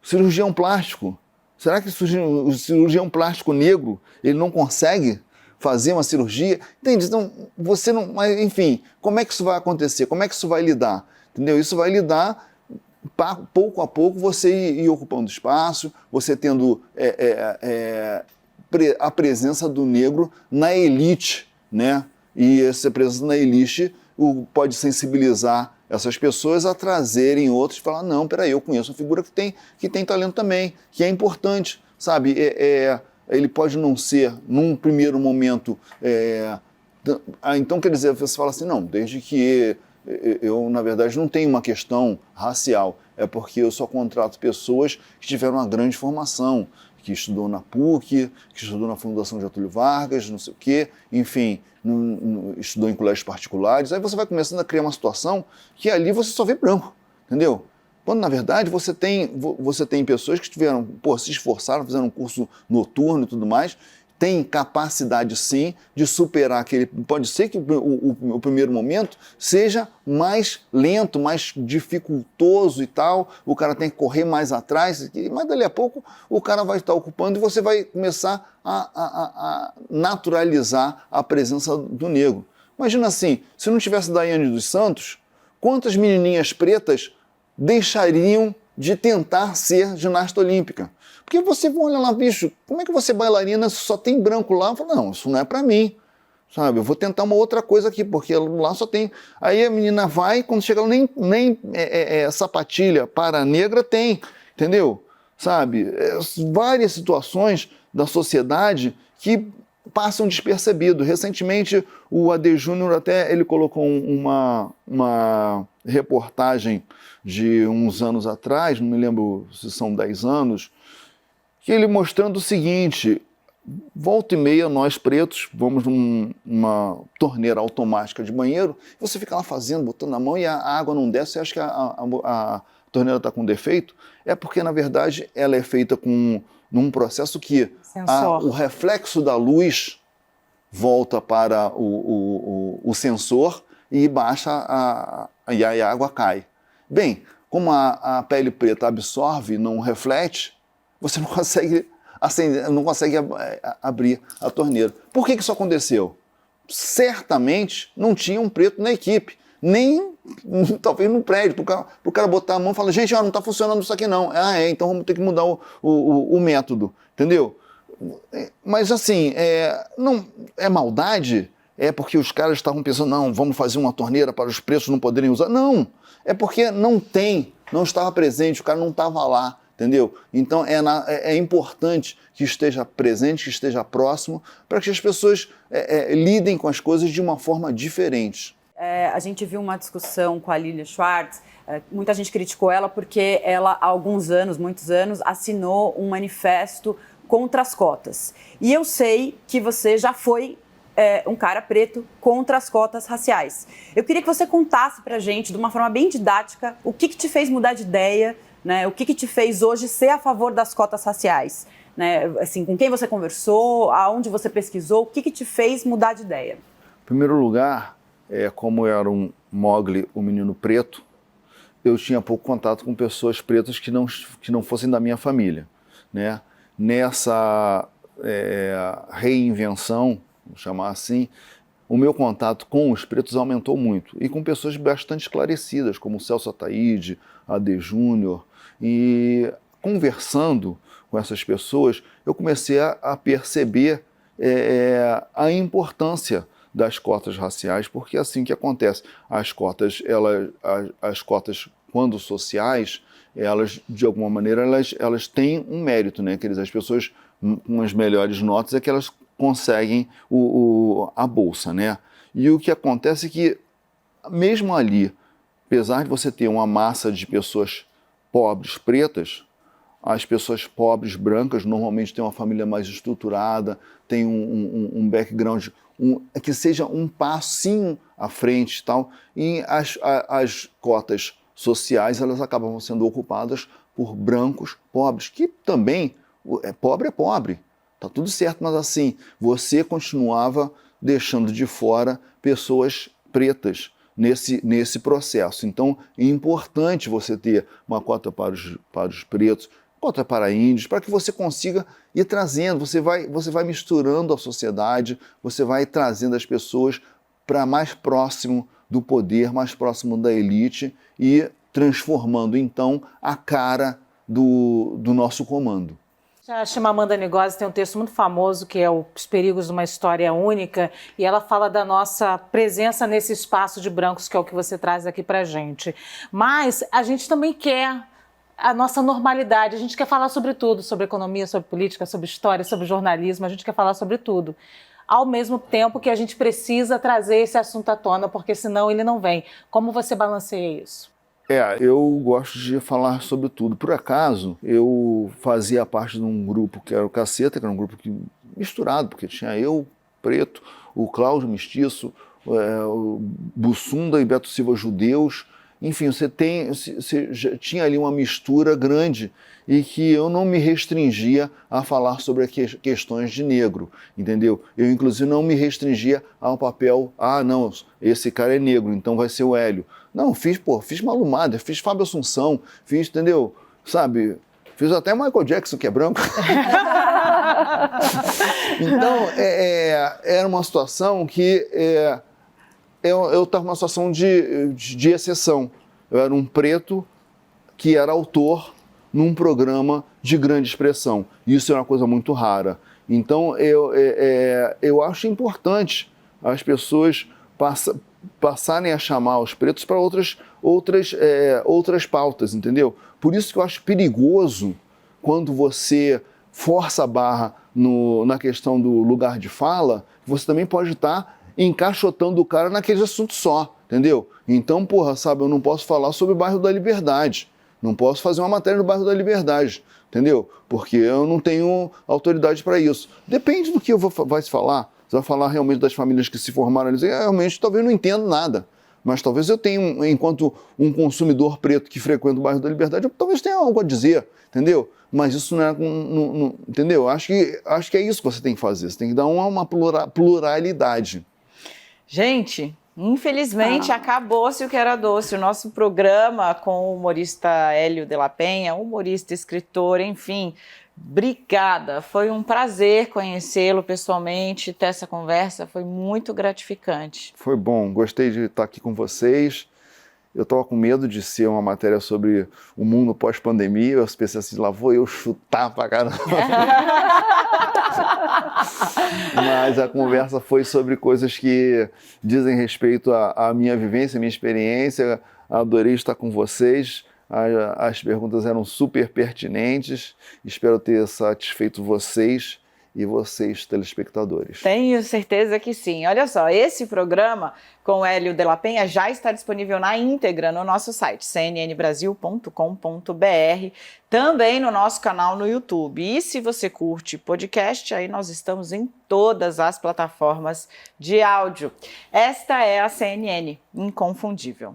Cirurgião plástico. Será que o cirurgião plástico negro, ele não consegue fazer uma cirurgia? Entende? Então, você não... Mas, enfim, como é que isso vai acontecer? Como é que isso vai lidar? Entendeu? Isso vai lidar, pouco a pouco, você ir ocupando espaço, você tendo a presença do negro na elite, né? E essa presença na elite pode sensibilizar essas pessoas a trazerem outros e falar, não, peraí, eu conheço uma figura que tem talento também, que é importante, sabe? Ele pode não ser, num primeiro momento, então quer dizer, você fala assim, não, desde que eu, na verdade, não tenho uma questão racial, é porque eu só contrato pessoas que tiveram uma grande formação, que estudou na PUC, que estudou na Fundação Getúlio Vargas, não sei o quê, enfim, estudou em colégios particulares, aí você vai começando a criar uma situação que ali você só vê branco, entendeu? Quando, na verdade, você tem pessoas que se esforçaram, fizeram um curso noturno e tudo mais, tem capacidade, sim, de superar aquele... Pode ser que o primeiro momento seja mais lento, mais dificultoso e tal, o cara tem que correr mais atrás, mas dali a pouco o cara vai estar ocupando e você vai começar a naturalizar a presença do negro. Imagina assim, se não tivesse Daiane dos Santos, quantas menininhas pretas deixariam de tentar ser ginasta olímpica? Porque você olha lá, bicho, como é que você bailarina se só tem branco lá? Eu falo, não, isso não é pra mim, sabe? Eu vou tentar uma outra coisa aqui, porque lá só tem... Aí a menina vai, quando chega lá, nem sapatilha para negra tem, entendeu? Sabe? Várias situações da sociedade que passam despercebido. Recentemente, o AD Júnior até ele colocou uma reportagem de uns anos atrás, não me lembro se são 10 anos, que ele mostrando o seguinte, volta e meia nós pretos vamos numa torneira automática de banheiro, você fica lá fazendo, botando a mão e a água não desce, você acha que a torneira está com defeito? É porque, na verdade, ela é feita num processo que o reflexo da luz volta para o sensor e baixa e aí a água cai. Bem, como a pele preta absorve, não reflete, você não consegue acender, não consegue abrir a torneira. Por que isso aconteceu? Certamente não tinha um preto na equipe, nem talvez no prédio, para o cara botar a mão e falar, gente, não está funcionando isso aqui não. Então vamos ter que mudar o método, entendeu? Mas assim, não é maldade? É porque os caras estavam pensando, não, vamos fazer uma torneira para os pretos não poderem usar? Não, é porque não estava presente, o cara não estava lá. Entendeu? Então é importante que esteja presente, que esteja próximo, para que as pessoas lidem com as coisas de uma forma diferente. A gente viu uma discussão com a Lilia Schwartz, muita gente criticou ela porque ela há muitos anos, assinou um manifesto contra as cotas. E eu sei que você já foi um cara preto contra as cotas raciais. Eu queria que você contasse pra gente, de uma forma bem didática, o que te fez mudar de ideia, né? O que te fez hoje ser a favor das cotas raciais, né? Assim, com quem você conversou, aonde você pesquisou, o que te fez mudar de ideia? Em primeiro lugar, como eu era um Mogli, um menino preto, eu tinha pouco contato com pessoas pretas que não fossem da minha família, né? Nessa reinvenção, vou chamar assim, o meu contato com os pretos aumentou muito, e com pessoas bastante esclarecidas, como o Celso Ataíde, AD Júnior, e conversando com essas pessoas, eu comecei a perceber a importância das cotas raciais, porque é assim que acontece. As cotas, quando sociais, elas, de alguma maneira, elas têm um mérito, né? As pessoas com as melhores notas é que elas conseguem a bolsa, né? E o que acontece é que, mesmo ali, apesar de você ter uma massa de pessoas pobres, pretas, as pessoas pobres, brancas, normalmente têm uma família mais estruturada, têm um background que seja um passinho à frente e tal, e as cotas sociais, elas acabam sendo ocupadas por brancos pobres, que também, é pobre, tá tudo certo, mas assim, você continuava deixando de fora pessoas pretas nesse processo. Então, é importante você ter uma cota para os pretos, cota para índios, para que você consiga ir trazendo, você vai misturando a sociedade, você vai trazendo as pessoas para mais próximo do poder, mais próximo da elite e transformando, então, a cara do nosso comando. A Chimamanda Ngozi tem um texto muito famoso que é Os Perigos de uma História Única, e ela fala da nossa presença nesse espaço de brancos, que é o que você traz aqui pra gente. Mas a gente também quer a nossa normalidade, a gente quer falar sobre tudo, sobre economia, sobre política, sobre história, sobre jornalismo, a gente quer falar sobre tudo. Ao mesmo tempo que a gente precisa trazer esse assunto à tona, porque senão ele não vem. Como você balanceia isso? Eu gosto de falar sobre tudo. Por acaso, eu fazia parte de um grupo que era o Caceta, que era um grupo misturado, porque tinha eu, preto, o Cláudio, mestiço, o Bussunda e Beto Silva, judeus. Enfim, você já tinha ali uma mistura grande e que eu não me restringia a falar sobre questões de negro, entendeu? Eu, inclusive, não me restringia ao papel, não, esse cara é negro, então vai ser o Hélio. Não, fiz Malumada, fiz Fábio Assunção, entendeu? Sabe? Fiz até Michael Jackson, que é branco. Então, era uma situação que eu estava numa situação de exceção. Eu era um preto que era autor num programa de grande expressão. Isso é uma coisa muito rara. Então, eu acho importante as pessoas passarem a chamar os pretos para outras pautas, entendeu? Por isso que eu acho perigoso quando você força a barra na questão do lugar de fala, você também pode estar encaixotando o cara naquele assunto só, entendeu? Então, eu não posso falar sobre o bairro da Liberdade, não posso fazer uma matéria no bairro da Liberdade, entendeu? Porque eu não tenho autoridade para isso. Depende do que vai se falar. Você vai falar realmente das famílias que se formaram ali, realmente talvez eu não entenda nada, mas talvez eu tenha, enquanto um consumidor preto que frequenta o bairro da Liberdade, eu talvez tenha algo a dizer, entendeu? Mas isso não é, entendeu? Acho que é isso que você tem que fazer, você tem que dar uma pluralidade. Gente, infelizmente acabou-se o que era doce, o nosso programa com o humorista Hélio de la Penha, humorista, escritor, enfim. Obrigada, foi um prazer conhecê-lo pessoalmente, ter essa conversa, foi muito gratificante. Foi bom, gostei de estar aqui com vocês. Eu estava com medo de ser uma matéria sobre o mundo pós-pandemia, eu pensei assim, lá vou eu chutar pra caramba. Mas a conversa foi sobre coisas que dizem respeito à minha vivência, à minha experiência. Adorei estar com vocês. As perguntas eram super pertinentes, espero ter satisfeito vocês e vocês, telespectadores. Tenho certeza que sim. Olha só, esse programa com o Hélio de la Penha já está disponível na íntegra no nosso site, cnnbrasil.com.br, também no nosso canal no YouTube. E se você curte podcast, aí nós estamos em todas as plataformas de áudio. Esta é a CNN Inconfundível.